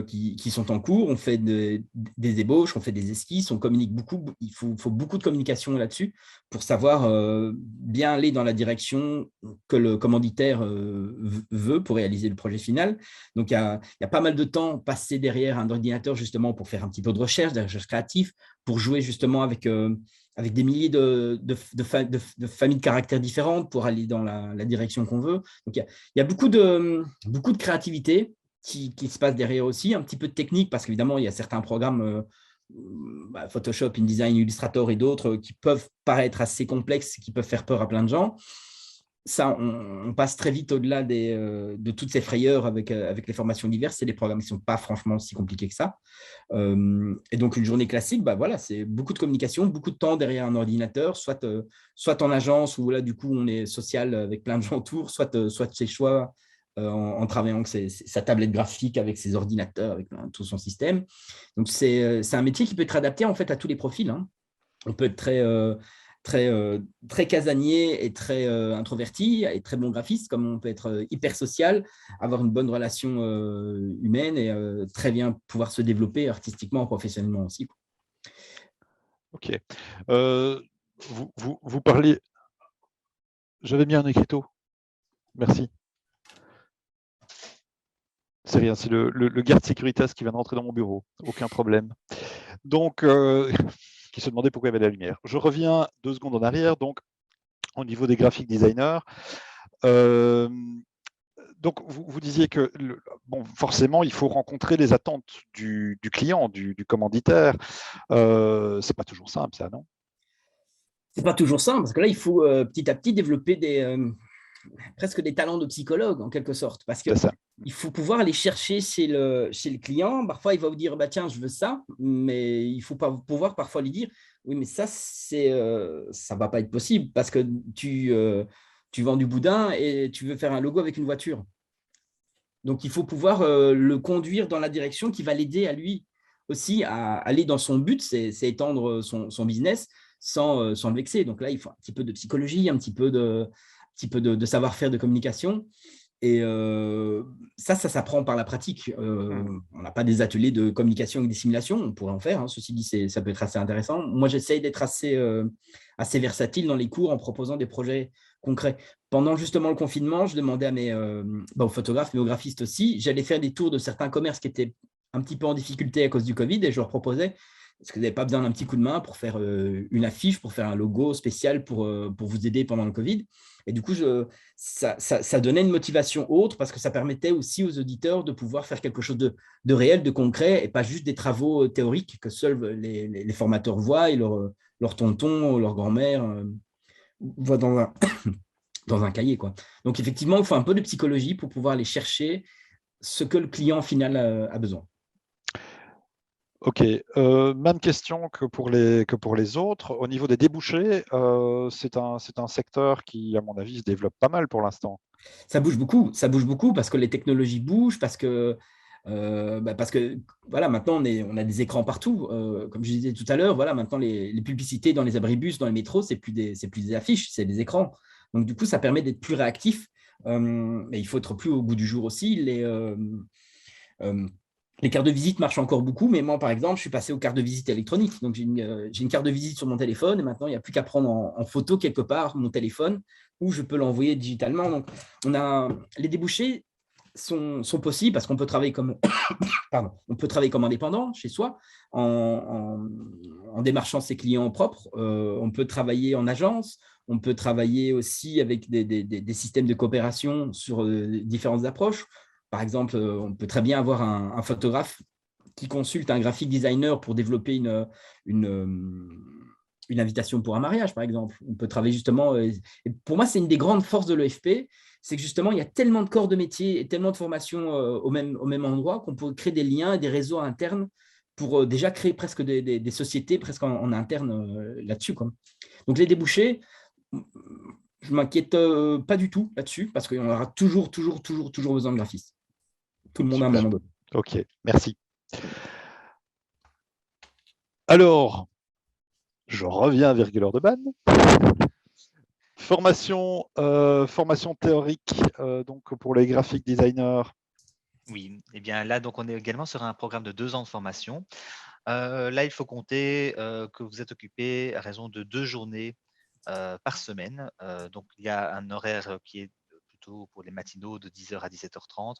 qui sont en cours, on fait des ébauches, on fait des esquisses, on communique beaucoup. Il faut beaucoup de communication là-dessus pour savoir bien aller dans la direction que le commanditaire veut pour réaliser le projet final. Donc, il y a pas mal de temps passé derrière un ordinateur justement pour faire un petit peu de recherche créative, pour jouer justement avec des milliers de familles de caractères différentes pour aller dans la direction qu'on veut. Donc, il y a beaucoup de créativité qui se passe derrière aussi, un petit peu de technique, parce qu'évidemment, il y a certains programmes, Photoshop, InDesign, Illustrator et d'autres, qui peuvent paraître assez complexes, qui peuvent faire peur à plein de gens. Ça, on passe très vite au-delà de toutes ces frayeurs avec les formations diverses. C'est des programmes qui ne sont pas franchement si compliqués que ça. Et donc, une journée classique, voilà, c'est beaucoup de communication, beaucoup de temps derrière un ordinateur, soit en agence où là, du coup, on est social avec plein de gens autour, soit chez soi en travaillant avec sa tablette graphique, avec ses ordinateurs, avec tout son système. Donc, c'est un métier qui peut être adapté en fait à tous les profils, hein. On peut être très casanier et très introverti et très bon graphiste, comme on peut être hyper social, avoir une bonne relation humaine et très bien pouvoir se développer artistiquement, professionnellement aussi. Ok. Vous parliez… J'avais mis un écriteau. Merci. C'est rien, c'est le garde Securitas qui vient de rentrer dans mon bureau. Aucun problème. Donc, qui se demandait pourquoi il y avait de la lumière. Je reviens 2 secondes en arrière. Donc, au niveau des graphic designers, donc vous disiez que forcément, il faut rencontrer les attentes du client, du commanditaire. C'est pas toujours simple, ça, non? C'est pas toujours simple, parce que là, il faut petit à petit développer presque des talents de psychologue, en quelque sorte, parce qu'il faut pouvoir aller chercher chez le client. Parfois, il va vous dire, tiens, je veux ça, mais il faut pouvoir parfois lui dire, oui, mais ça ne va pas être possible, parce que tu vends du boudin et tu veux faire un logo avec une voiture. Donc, il faut pouvoir le conduire dans la direction qui va l'aider à lui aussi à aller dans son but, c'est étendre son business sans le vexer. Donc là, il faut un petit peu de psychologie, un petit peu de savoir-faire de communication. Et ça s'apprend par la pratique. On n'a pas des ateliers de communication avec des simulations, on pourrait en faire. Hein. Ceci dit, ça peut être assez intéressant. Moi, j'essaye d'être assez versatile dans les cours en proposant des projets concrets. Pendant justement le confinement, je demandais aux photographes, mais aux graphistes aussi, j'allais faire des tours de certains commerces qui étaient un petit peu en difficulté à cause du Covid et je leur proposais, est-ce que vous n'avez pas besoin d'un petit coup de main pour faire une affiche, pour faire un logo spécial pour vous aider pendant le Covid? Et du coup, ça donnait une motivation autre parce que ça permettait aussi aux auditeurs de pouvoir faire quelque chose de réel, de concret et pas juste des travaux théoriques que seuls les formateurs voient et leur tonton, leur grand-mère voient dans un cahier, quoi. Donc, effectivement, il faut un peu de psychologie pour pouvoir aller chercher ce que le client final a besoin. Ok, même question que pour les autres. Au niveau des débouchés, c'est un secteur qui, à mon avis, se développe pas mal pour l'instant. Ça bouge beaucoup parce que les technologies bougent, parce que voilà, maintenant on a des écrans partout. Comme je disais tout à l'heure, voilà, maintenant les publicités dans les abribus, dans les métros, c'est plus des affiches, c'est des écrans. Donc du coup, ça permet d'être plus réactif. Mais il faut être plus au goût du jour aussi. Les cartes de visite marchent encore beaucoup, mais moi, par exemple, je suis passé aux cartes de visite électroniques. Donc, j'ai une carte de visite sur mon téléphone et maintenant, il n'y a plus qu'à prendre en photo quelque part mon téléphone ou je peux l'envoyer digitalement. Donc, les débouchés sont possibles parce qu'on peut travailler comme, on peut travailler comme indépendant chez soi en démarchant ses clients propres. On peut travailler en agence. On peut travailler aussi avec des systèmes de coopération sur différentes approches. Par exemple, on peut très bien avoir un photographe qui consulte un graphic designer pour développer une invitation pour un mariage, par exemple. On peut travailler justement… et pour moi, c'est une des grandes forces de l'EFP, c'est que justement, il y a tellement de corps de métier et tellement de formations au même endroit qu'on peut créer des liens et des réseaux internes pour déjà créer presque des sociétés presque en interne là-dessus, quoi. Donc, les débouchés… je ne m'inquiète pas du tout là-dessus parce qu'on aura toujours besoin de graphistes. Tout le monde a un moment donné. Ok, merci. Alors, je reviens à Virgule Ordeban. Formation théorique donc pour les graphic designers. Oui, et bien là, donc on est également sur un programme de 2 ans de formation. Là, il faut compter que vous êtes occupé à raison de 2 journées par semaine. Donc, il y a un horaire qui est plutôt pour les matinaux de 10h à 17h30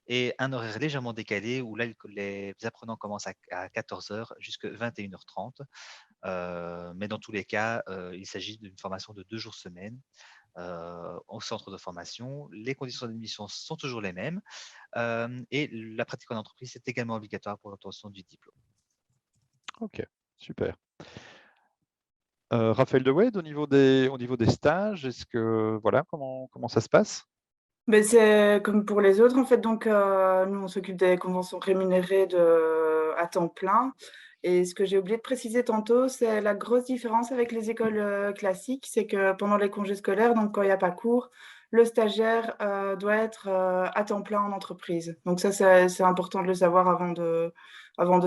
et un horaire légèrement décalé où là, les apprenants commencent à 14h jusqu'à 21h30. Mais dans tous les cas, il s'agit d'une formation de 2 jours semaine au centre de formation. Les conditions d'admission sont toujours les mêmes et la pratique en entreprise est également obligatoire pour l'obtention du diplôme. Ok, super. Raphaël De Wade, au niveau des stages, est-ce que voilà comment ça se passe? Ben, c'est comme pour les autres, en fait. Donc, nous, on s'occupe des conventions rémunérées à temps plein. Et ce que j'ai oublié de préciser tantôt, c'est la grosse différence avec les écoles classiques, c'est que pendant les congés scolaires, donc quand il n'y a pas cours, le stagiaire doit être à temps plein en entreprise. Donc ça, c'est important de le savoir avant de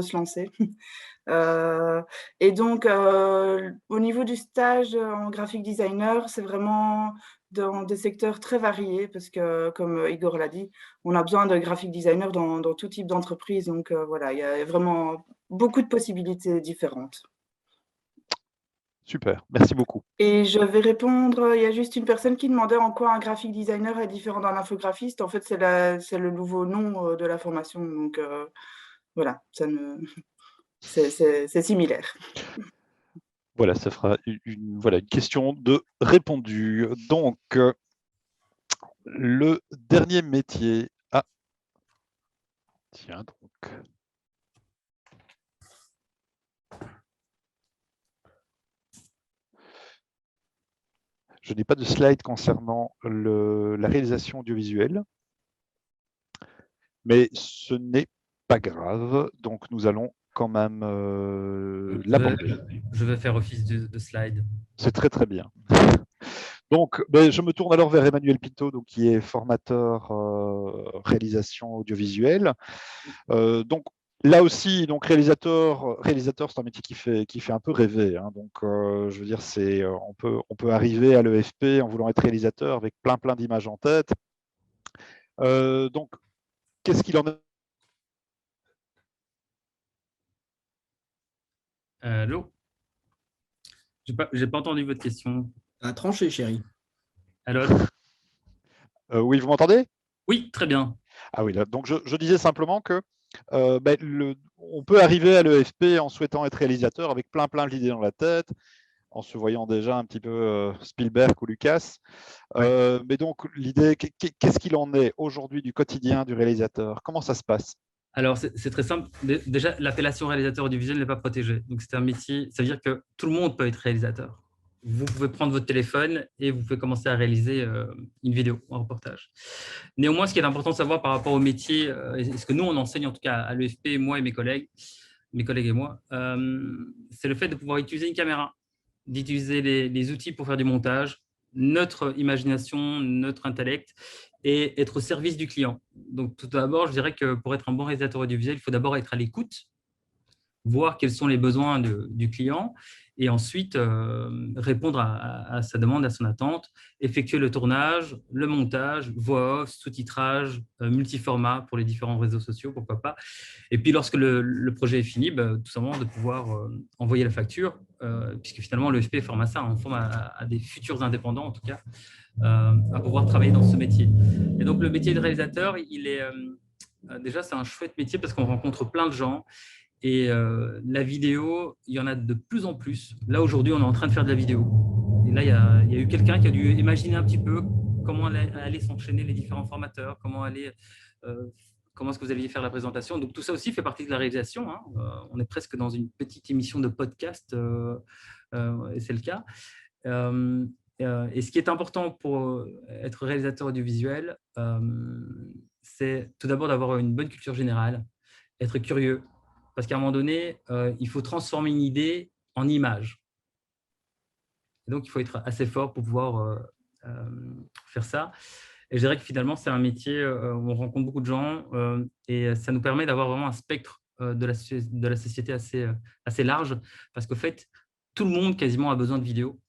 se lancer. Et donc, au niveau du stage en graphic designer, c'est vraiment dans des secteurs très variés parce que, comme Igor l'a dit, on a besoin de graphic designers dans tout type d'entreprise. Donc, voilà, il y a vraiment beaucoup de possibilités différentes. Super, merci beaucoup. Et je vais répondre, il y a juste une personne qui demandait en quoi un graphic designer est différent d'un infographiste. En fait, c'est le nouveau nom de la formation. Donc, voilà, c'est similaire. Voilà, ça fera une question de répondue. Donc, le dernier métier. Ah, tiens donc. Je n'ai pas de slide concernant la réalisation audiovisuelle, mais ce n'est pas grave. Donc, nous allons quand même l'aborder. Je vais faire office de slide. C'est très, très bien. Donc, je me tourne alors vers Emmanuel Pinto, donc, qui est formateur réalisation audiovisuelle. Donc, là aussi, donc réalisateur, c'est un métier qui fait un peu rêver. Hein. Donc, je veux dire, on peut arriver à l'EFP en voulant être réalisateur avec plein d'images en tête. Donc, qu'est-ce qu'il en est? Allô? J'ai pas entendu votre question. À trancher, chérie. Allô? Oui, vous m'entendez? Oui, très bien. Ah oui, là, donc je disais simplement que on peut arriver à l'EFP en souhaitant être réalisateur avec plein d'idées dans la tête, en se voyant déjà un petit peu Spielberg ou Lucas. Mais donc, l'idée, qu'est-ce qu'il en est aujourd'hui du quotidien du réalisateur? Comment ça se passe? Alors, c'est très simple. Déjà, l'appellation réalisateur audiovisuel n'est pas protégée. Donc, c'est un métier, ça veut dire que tout le monde peut être réalisateur. Vous pouvez prendre votre téléphone et vous pouvez commencer à réaliser une vidéo, un reportage. Néanmoins, ce qui est important de savoir par rapport au métier, et ce que nous, on enseigne en tout cas à l'EFP, moi et mes collègues et moi, c'est le fait de pouvoir utiliser une caméra, d'utiliser les outils pour faire du montage, notre imagination, notre intellect, et être au service du client. Donc, tout d'abord, je dirais que pour être un bon réalisateur audiovisuel, il faut d'abord être à l'écoute, voir quels sont les besoins du client et ensuite répondre à sa demande, à son attente, effectuer le tournage, le montage, voix off, sous-titrage, multiformat pour les différents réseaux sociaux, pourquoi pas. Et puis, lorsque le projet est fini, tout simplement de pouvoir envoyer la facture, puisque finalement, l'EFP forme à ça, on forme à des futurs indépendants, en tout cas, à pouvoir travailler dans ce métier. Et donc, le métier de réalisateur, il est déjà, c'est un chouette métier parce qu'on rencontre plein de gens. Et la vidéo, il y en a de plus en plus. Là, aujourd'hui, on est en train de faire de la vidéo. Et là, il y a eu quelqu'un qui a dû imaginer un petit peu comment allaient s'enchaîner les différents formateurs, comment est-ce que vous alliez faire la présentation. Donc, tout ça aussi fait partie de la réalisation. Hein. On est presque dans une petite émission de podcast, et c'est le cas. Et ce qui est important pour être réalisateur audiovisuel, c'est tout d'abord d'avoir une bonne culture générale, être curieux, parce qu'à un moment donné, il faut transformer une idée en image. Et donc, il faut être assez fort pour pouvoir faire ça. Et je dirais que finalement, c'est un métier où on rencontre beaucoup de gens et ça nous permet d'avoir vraiment un spectre de la société assez large, parce qu'au fait, tout le monde quasiment a besoin de vidéo,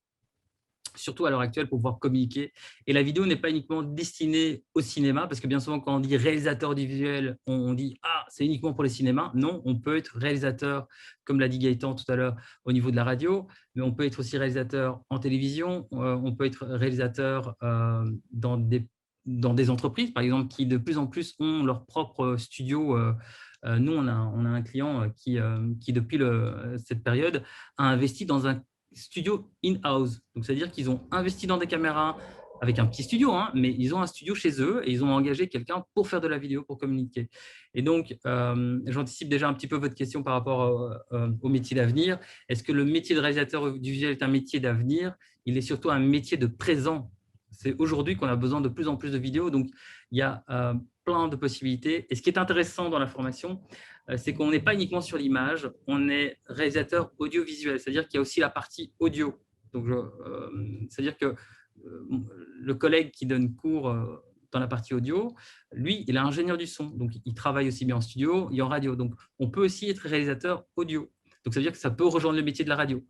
surtout à l'heure actuelle, pour pouvoir communiquer. Et la vidéo n'est pas uniquement destinée au cinéma, parce que bien souvent, quand on dit réalisateur audiovisuel, on dit « Ah, c'est uniquement pour les cinémas ». Non, on peut être réalisateur, comme l'a dit Gaëtan tout à l'heure, au niveau de la radio, mais on peut être aussi réalisateur en télévision, on peut être réalisateur dans des entreprises, par exemple, qui de plus en plus ont leur propre studio. Nous, on a un client qui depuis cette période, a investi dans un studio in-house. Donc, c'est-à-dire qu'ils ont investi dans des caméras avec un petit studio, hein, mais ils ont un studio chez eux et ils ont engagé quelqu'un pour faire de la vidéo, pour communiquer. Et donc, j'anticipe déjà un petit peu votre question par rapport au métier d'avenir. Est-ce que le métier de réalisateur audiovisuel est un métier d'avenir? Il est surtout un métier de présent. C'est aujourd'hui qu'on a besoin de plus en plus de vidéos. Donc, il y a plein de possibilités. Et ce qui est intéressant dans la formation, c'est qu'on n'est pas uniquement sur l'image, on est réalisateur audiovisuel, c'est-à-dire qu'il y a aussi la partie audio. Donc, c'est-à-dire que le collègue qui donne cours dans la partie audio, lui, il est ingénieur du son, donc il travaille aussi bien en studio et en radio. Donc, on peut aussi être réalisateur audio. Donc, ça veut dire que ça peut rejoindre le métier de la radio.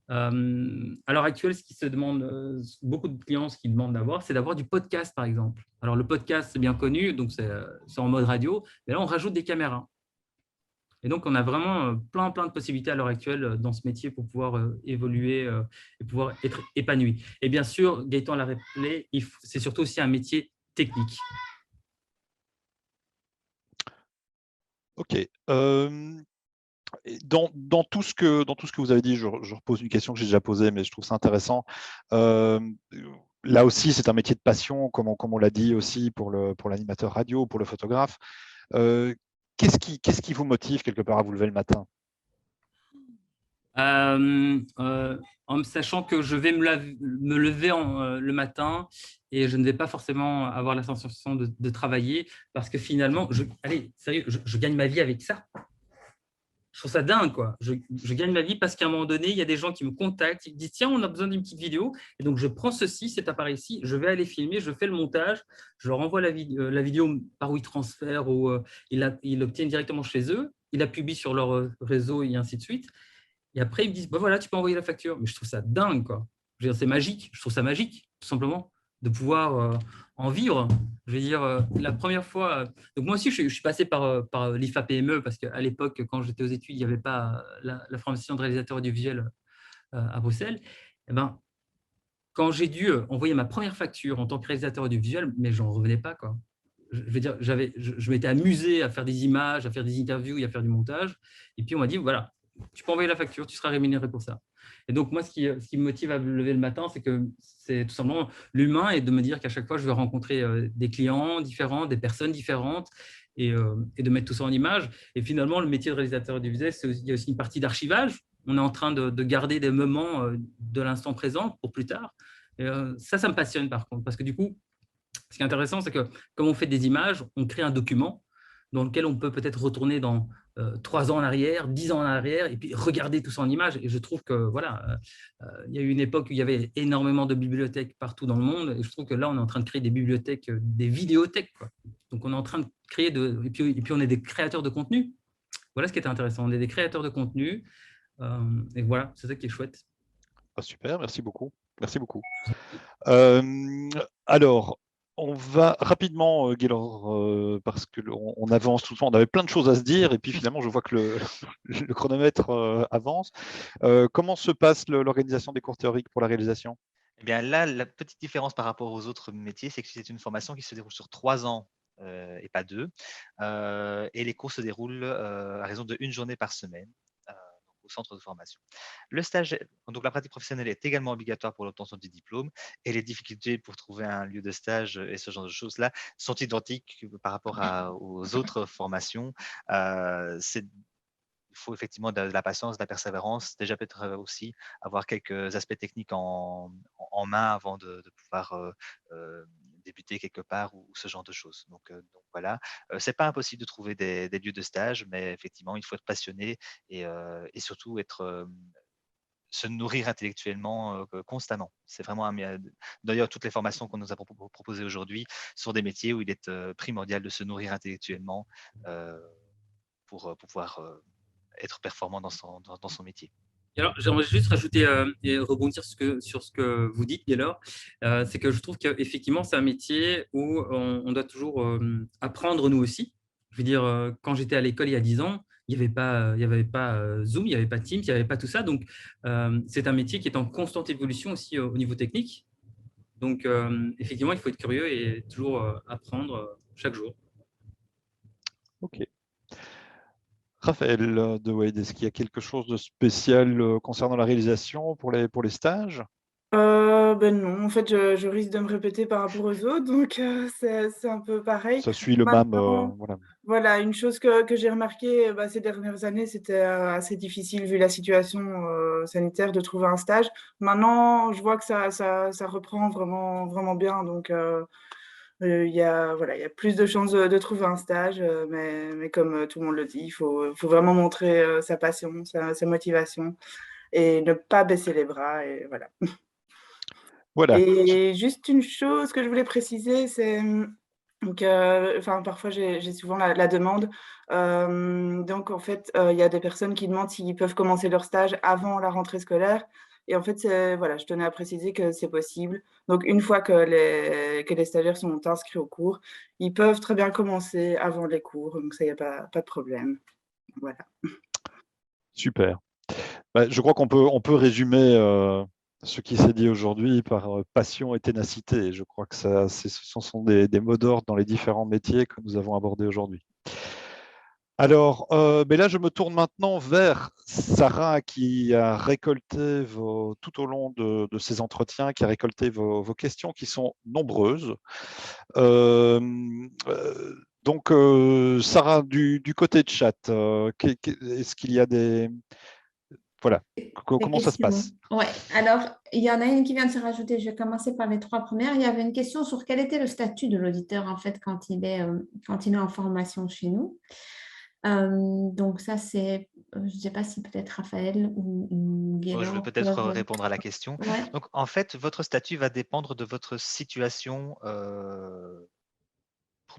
À l'heure actuelle, ce qui se demande, beaucoup de clients, ce qu'ils demandent d'avoir, c'est d'avoir du podcast, par exemple. Alors, le podcast, c'est bien connu, donc c'est en mode radio, mais là, on rajoute des caméras. Et donc, on a vraiment plein de possibilités à l'heure actuelle dans ce métier pour pouvoir évoluer et pouvoir être épanoui. Et bien sûr, Gaëtan l'a rappelé, c'est surtout aussi un métier technique. Ok. Dans tout ce que vous avez dit, je repose une question que j'ai déjà posée, mais je trouve ça intéressant. Là aussi, c'est un métier de passion, comme on l'a dit aussi pour l'animateur radio, pour le photographe. Qu'est-ce qui vous motive quelque part à vous lever le matin? En sachant que je vais me lever le matin et je ne vais pas forcément avoir la sensation de travailler, parce que finalement, allez, sérieux, je gagne ma vie avec ça. Je trouve ça dingue, quoi. Je gagne ma vie parce qu'à un moment donné, il y a des gens qui me contactent, ils me disent « Tiens, on a besoin d'une petite vidéo. » Et donc, je prends cet appareil-ci, je vais aller filmer, je fais le montage, je leur envoie la vidéo par WeTransfer ou ils l'obtiennent directement chez eux, ils la publient sur leur réseau et ainsi de suite. Et après, ils me disent « Voilà, tu peux envoyer la facture. » Mais je trouve ça dingue, quoi. C'est magique. Je trouve ça magique, tout simplement. de pouvoir en vivre. Je veux dire, la première fois, donc moi aussi, je suis passé par l'IFA PME parce qu'à l'époque, quand j'étais aux études, il n'y avait pas la formation de réalisateur audiovisuel à Bruxelles. Et ben, quand j'ai dû envoyer ma première facture en tant que réalisateur audiovisuel, mais j'en revenais pas, quoi. Je veux dire, je m'étais amusé à faire des images, à faire des interviews et à faire du montage. Et puis, on m'a dit, voilà, tu peux envoyer la facture, tu seras rémunéré pour ça. Et donc, moi, ce qui me motive à me lever le matin, c'est tout simplement l'humain et de me dire qu'à chaque fois, je vais rencontrer des clients différents, des personnes différentes et de mettre tout ça en image. Et finalement, le métier de réalisateur audiovisuel, il y a aussi une partie d'archivage. On est en train de garder des moments de l'instant présent pour plus tard. Et, ça me passionne par contre, parce que du coup, ce qui est intéressant, c'est que comme on fait des images, on crée un document dans lequel on peut peut-être retourner dans 3 ans en arrière, 10 ans en arrière, et puis regarder tout ça en images. Et je trouve que voilà, il y a eu une époque où il y avait énormément de bibliothèques partout dans le monde, et je trouve que là, on est en train de créer des bibliothèques, des vidéothèques, quoi. Donc, on est en train de créer et puis on est des créateurs de contenu. Voilà ce qui est intéressant. On est des créateurs de contenu, et voilà, c'est ça qui est chouette. Ah, super, merci beaucoup. Merci beaucoup. Alors, on va rapidement, Gaylor, parce qu'on avance tout le temps, on avait plein de choses à se dire, et puis finalement, je vois que le chronomètre avance. Comment se passe l'organisation des cours théoriques pour la réalisation? Eh bien là, la petite différence par rapport aux autres métiers, c'est que c'est une formation qui se déroule sur 3 ans et pas 2. Et les cours se déroulent à raison d'1 journée par semaine au centre de formation. Le stage, donc la pratique professionnelle est également obligatoire pour l'obtention du diplôme et les difficultés pour trouver un lieu de stage et ce genre de choses-là sont identiques par rapport aux autres formations. Il faut effectivement de la patience, de la persévérance, déjà peut-être aussi avoir quelques aspects techniques en main avant de pouvoir débuter quelque part ou ce genre de choses. Donc voilà, c'est pas impossible de trouver des lieux de stage, mais effectivement, il faut être passionné et surtout se nourrir intellectuellement constamment. C'est vraiment d'ailleurs, toutes les formations qu'on nous a proposées aujourd'hui sont des métiers où il est primordial de se nourrir intellectuellement pour pouvoir être performant dans son métier. Alors, j'aimerais juste rajouter et rebondir sur ce que vous dites, Gaylor. C'est que je trouve qu'effectivement, c'est un métier où on doit toujours apprendre nous aussi. Je veux dire, quand j'étais à l'école il y a 10 ans, il n'y avait pas Zoom, il n'y avait pas Teams, il n'y avait pas tout ça. Donc, c'est un métier qui est en constante évolution aussi au niveau technique. Donc, effectivement, il faut être curieux et toujours apprendre chaque jour. Ok. Raphaël de Wade, est-ce qu'il y a quelque chose de spécial concernant la réalisation pour les stages? Ben non, en fait, je risque de me répéter par rapport aux autres, donc c'est un peu pareil. Ça suit le même, Maintenant, voilà. voilà, une chose que j'ai remarqué ces dernières années, c'était assez difficile vu la situation sanitaire de trouver un stage. Maintenant, je vois que ça reprend vraiment, vraiment bien, donc il y a, voilà, il y a plus de chances de trouver un stage, mais comme tout le monde le dit, il faut vraiment montrer sa passion, sa motivation et ne pas baisser les bras, et voilà. Voilà. Et juste une chose que je voulais préciser, c'est que, enfin, parfois j'ai souvent la demande. Donc en fait, il y a des personnes qui demandent s'ils peuvent commencer leur stage avant la rentrée scolaire, et en fait, voilà, je tenais à préciser que c'est possible. Donc une fois que les stagiaires sont inscrits au cours, ils peuvent très bien commencer avant les cours, donc ça, il y a pas de problème. Voilà. Super. Bah, je crois on peut résumer ce qui s'est dit aujourd'hui par passion et ténacité. Je crois que ce sont des mots d'ordre dans les différents métiers que nous avons abordés aujourd'hui. Alors, mais là, je me tourne maintenant vers Sarah qui a récolté tout au long de ces entretiens, qui a récolté vos questions qui sont nombreuses. Donc, Sarah, du côté de chat, est-ce qu'il y a des... Voilà, comment ça se passe? Ouais, alors il y en a une qui vient de se rajouter. Je vais commencer par les 3 premières. Il y avait une question sur quel était le statut de l'auditeur en fait quand il est en formation chez nous. Donc ça c'est, je ne sais pas si peut-être Raphaël ou Je vais Gaylor peut-être peuvent. répondre à la question. Ouais. Donc, en fait, votre statut va dépendre de votre situation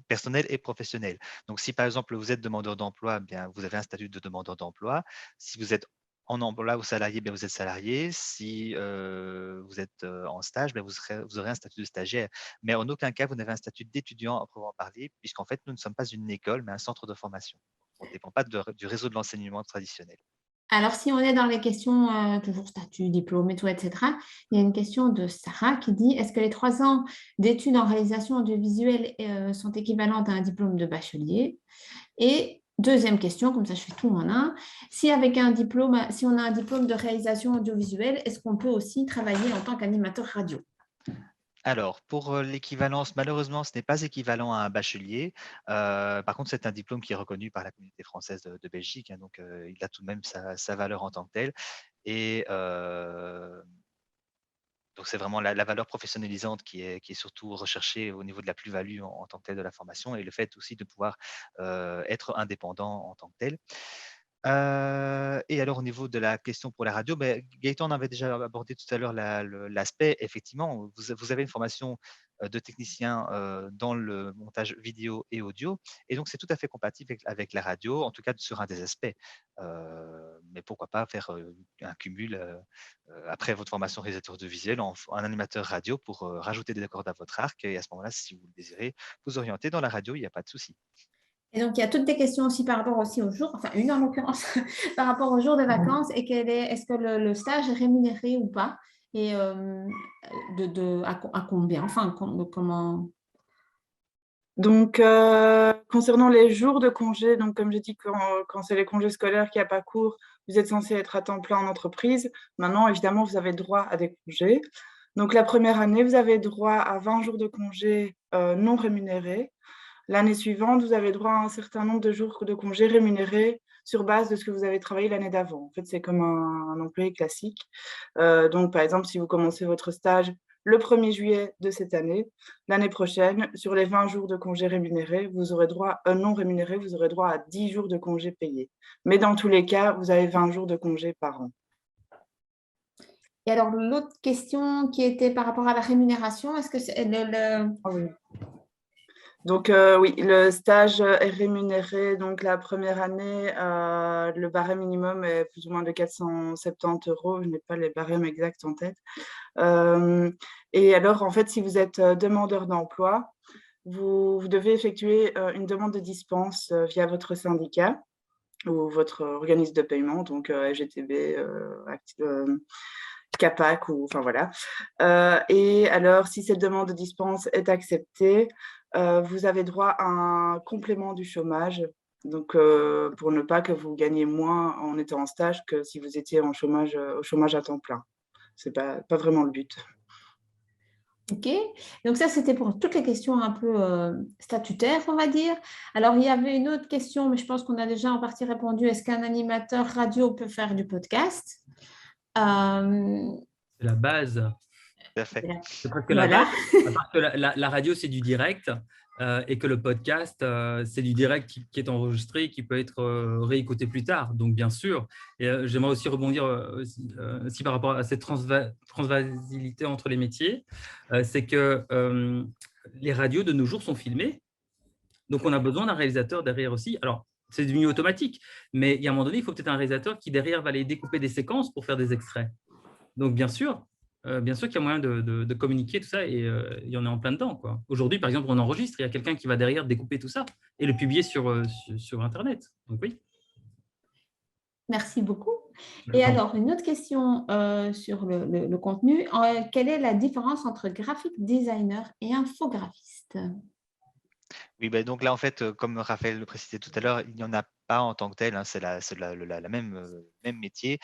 personnelle et professionnelle. Donc, si par exemple vous êtes demandeur d'emploi, eh bien vous avez un statut de demandeur d'emploi. Si vous êtes là, aux salariés, vous êtes salarié. Si vous êtes en stage, vous aurez un statut de stagiaire. Mais en aucun cas, vous n'avez un statut d'étudiant à proprement parler, puisqu'en fait, nous ne sommes pas une école, mais un centre de formation. On ne dépend pas du réseau de l'enseignement traditionnel. Alors, si on est dans les questions, toujours statut, diplôme et tout, etc., il y a une question de Sarah qui dit, est-ce que les 3 ans d'études en réalisation audiovisuelle sont équivalentes à un diplôme de bachelier? Et deuxième question, comme ça je fais tout en un, si on a un diplôme de réalisation audiovisuelle, est-ce qu'on peut aussi travailler en tant qu'animateur radio? Alors, pour l'équivalence, malheureusement, ce n'est pas équivalent à un bachelier. Par contre, c'est un diplôme qui est reconnu par la communauté française de Belgique, hein, donc il a tout de même sa valeur en tant que tel. Et donc, c'est vraiment la valeur professionnalisante qui est surtout recherchée au niveau de la plus-value en tant que telle de la formation, et le fait aussi de pouvoir être indépendant en tant que tel. Et alors, au niveau de la question pour la radio, Gaëtan en avait déjà abordé tout à l'heure l'aspect. Effectivement, vous avez une formation de technicien dans le montage vidéo et audio, et donc c'est tout à fait compatible avec la radio, en tout cas sur un des aspects. Mais pourquoi pas faire un cumul après votre formation réalisateur audiovisuel en animateur radio pour rajouter des cordes à votre arc, et à ce moment-là, si vous le désirez, vous orienter dans la radio, il n'y a pas de souci. Et donc, il y a toutes des questions aussi par rapport aussi aux jours, enfin une en l'occurrence, par rapport aux jours de vacances, et est-ce que le stage est rémunéré ou pas, et à combien, enfin comment. Donc, concernant les jours de congé, donc comme j'ai dit, quand c'est les congés scolaires qu'il n'y a pas cours, vous êtes censé être à temps plein en entreprise. Maintenant, évidemment, vous avez droit à des congés. Donc, la première année, vous avez droit à 20 jours de congés non rémunérés. L'année suivante, vous avez droit à un certain nombre de jours de congés rémunérés sur base de ce que vous avez travaillé l'année d'avant. En fait, c'est comme un employé classique. Donc, par exemple, si vous commencez votre stage le 1er juillet de cette année, l'année prochaine, sur les 20 jours de congés rémunérés, vous aurez droit, non rémunérés, vous aurez droit à 10 jours de congés payés. Mais dans tous les cas, vous avez 20 jours de congés par an. Et alors, l'autre question qui était par rapport à la rémunération, est-ce que c'est Ah oui. Donc, oui, le stage est rémunéré. Donc, la première année, le barème minimum est plus ou moins de 470 €. Je n'ai pas les barèmes exacts en tête. Et alors, en fait, si vous êtes demandeur d'emploi, vous devez effectuer une demande de dispense via votre syndicat ou votre organisme de paiement, donc FGTB, CAPAC, ou enfin voilà. Et alors, si cette demande de dispense est acceptée, vous avez droit à un complément du chômage, donc pour ne pas que vous gagnez moins en étant en stage que si vous étiez au chômage à temps plein. C'est pas vraiment le but. Ok, donc ça c'était pour toutes les questions un peu statutaires, on va dire. Alors il y avait une autre question, mais je pense qu'on a déjà en partie répondu. Est-ce qu'un animateur radio peut faire du podcast? C'est la base. Tout à fait. C'est presque la base. À part que la radio, c'est du direct, et que le podcast, c'est du direct qui est enregistré, qui peut être réécouté plus tard. Donc, bien sûr. Et j'aimerais aussi rebondir aussi par rapport à cette transvasilité entre les métiers. C'est que les radios de nos jours sont filmées. Donc, on a besoin d'un réalisateur derrière aussi. Alors, c'est devenu automatique, mais il y a un moment donné, il faut peut-être un réalisateur qui derrière va aller découper des séquences pour faire des extraits. Donc, bien sûr qu'il y a moyen de communiquer tout ça, et il y en a en plein dedans. Aujourd'hui, par exemple, on enregistre, il y a quelqu'un qui va derrière découper tout ça et le publier sur Internet. Donc, oui. Merci beaucoup. Et alors, une autre question sur le contenu. Quelle est la différence entre graphic designer et infographiste? Oui, donc là, en fait, comme Raphaël le précisait tout à l'heure, il n'y en a pas en tant que tel, hein, c'est la même métier,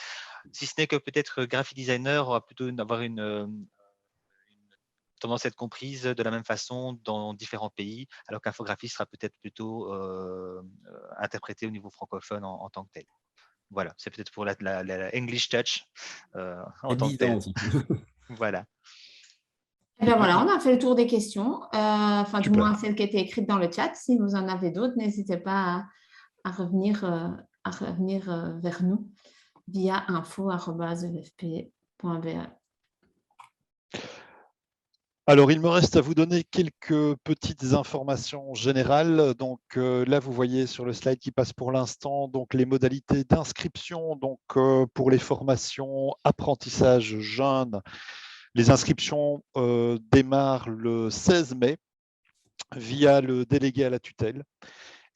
si ce n'est que peut-être graphic designer aura plutôt avoir une tendance à être comprise de la même façon dans différents pays, alors qu'infographiste sera peut-être plutôt interprété au niveau francophone en tant que tel. Voilà, c'est peut-être pour la English touch en tant que tel. Voilà. Eh bien voilà, on a fait le tour des questions, enfin du moins celles qui étaient écrites dans le chat. Si vous en avez d'autres, n'hésitez pas à revenir vers nous via info@efp.be. Alors, il me reste à vous donner quelques petites informations générales. Donc là, vous voyez sur le slide qui passe pour l'instant donc les modalités d'inscription. Donc pour les formations apprentissage jeune, les inscriptions démarrent le 16 mai via le délégué à la tutelle.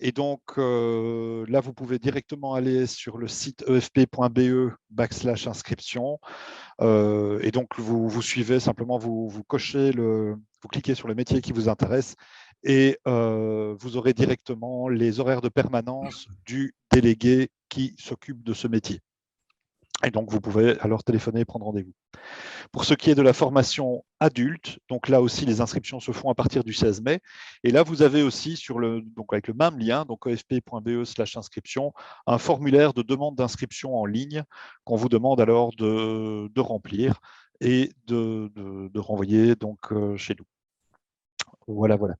Et donc là, vous pouvez directement aller sur le site efp.be/inscription. Et donc, vous suivez simplement, vous cochez, vous cliquez sur le métier qui vous intéresse et vous aurez directement les horaires de permanence du délégué qui s'occupe de ce métier. Et donc, vous pouvez alors téléphoner et prendre rendez-vous. Pour ce qui est de la formation adulte, donc là aussi, les inscriptions se font à partir du 16 mai. Et là, vous avez aussi, donc avec le même lien, donc efp.be/inscription, un formulaire de demande d'inscription en ligne qu'on vous demande alors de remplir et de renvoyer donc, chez nous. Voilà, voilà.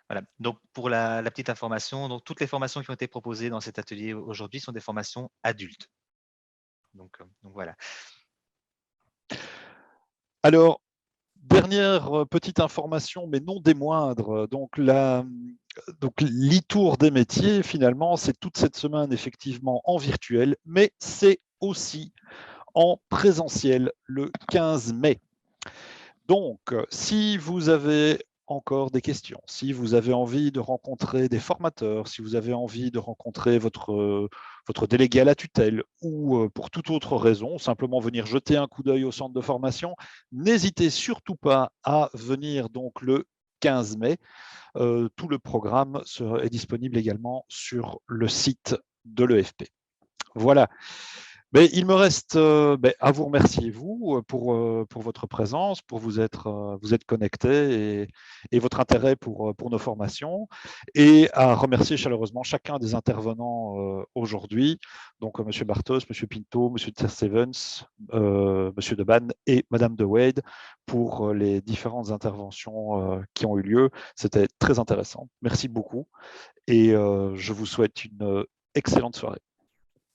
Voilà. Donc, pour la petite information, donc, toutes les formations qui ont été proposées dans cet atelier aujourd'hui sont des formations adultes. Donc voilà. Alors, dernière petite information, mais non des moindres. Donc, l'e-tour des métiers, finalement, c'est toute cette semaine effectivement en virtuel, mais c'est aussi en présentiel le 15 mai. Donc, si vous avez encore des questions, si vous avez envie de rencontrer des formateurs, si vous avez envie de rencontrer votre délégué à la tutelle ou pour toute autre raison, simplement venir jeter un coup d'œil au centre de formation, n'hésitez surtout pas à venir donc le 15 mai. Tout le programme est disponible également sur le site de l'EFP. Voilà. Mais il me reste à vous remercier, vous, pour votre présence, pour vous être connectés et votre intérêt pour nos formations, et à remercier chaleureusement chacun des intervenants aujourd'hui, donc M. Bartos, M. Pinto, M. Stevens, M. Deban et Mme De Wade, pour les différentes interventions qui ont eu lieu. C'était très intéressant. Merci beaucoup et je vous souhaite une excellente soirée.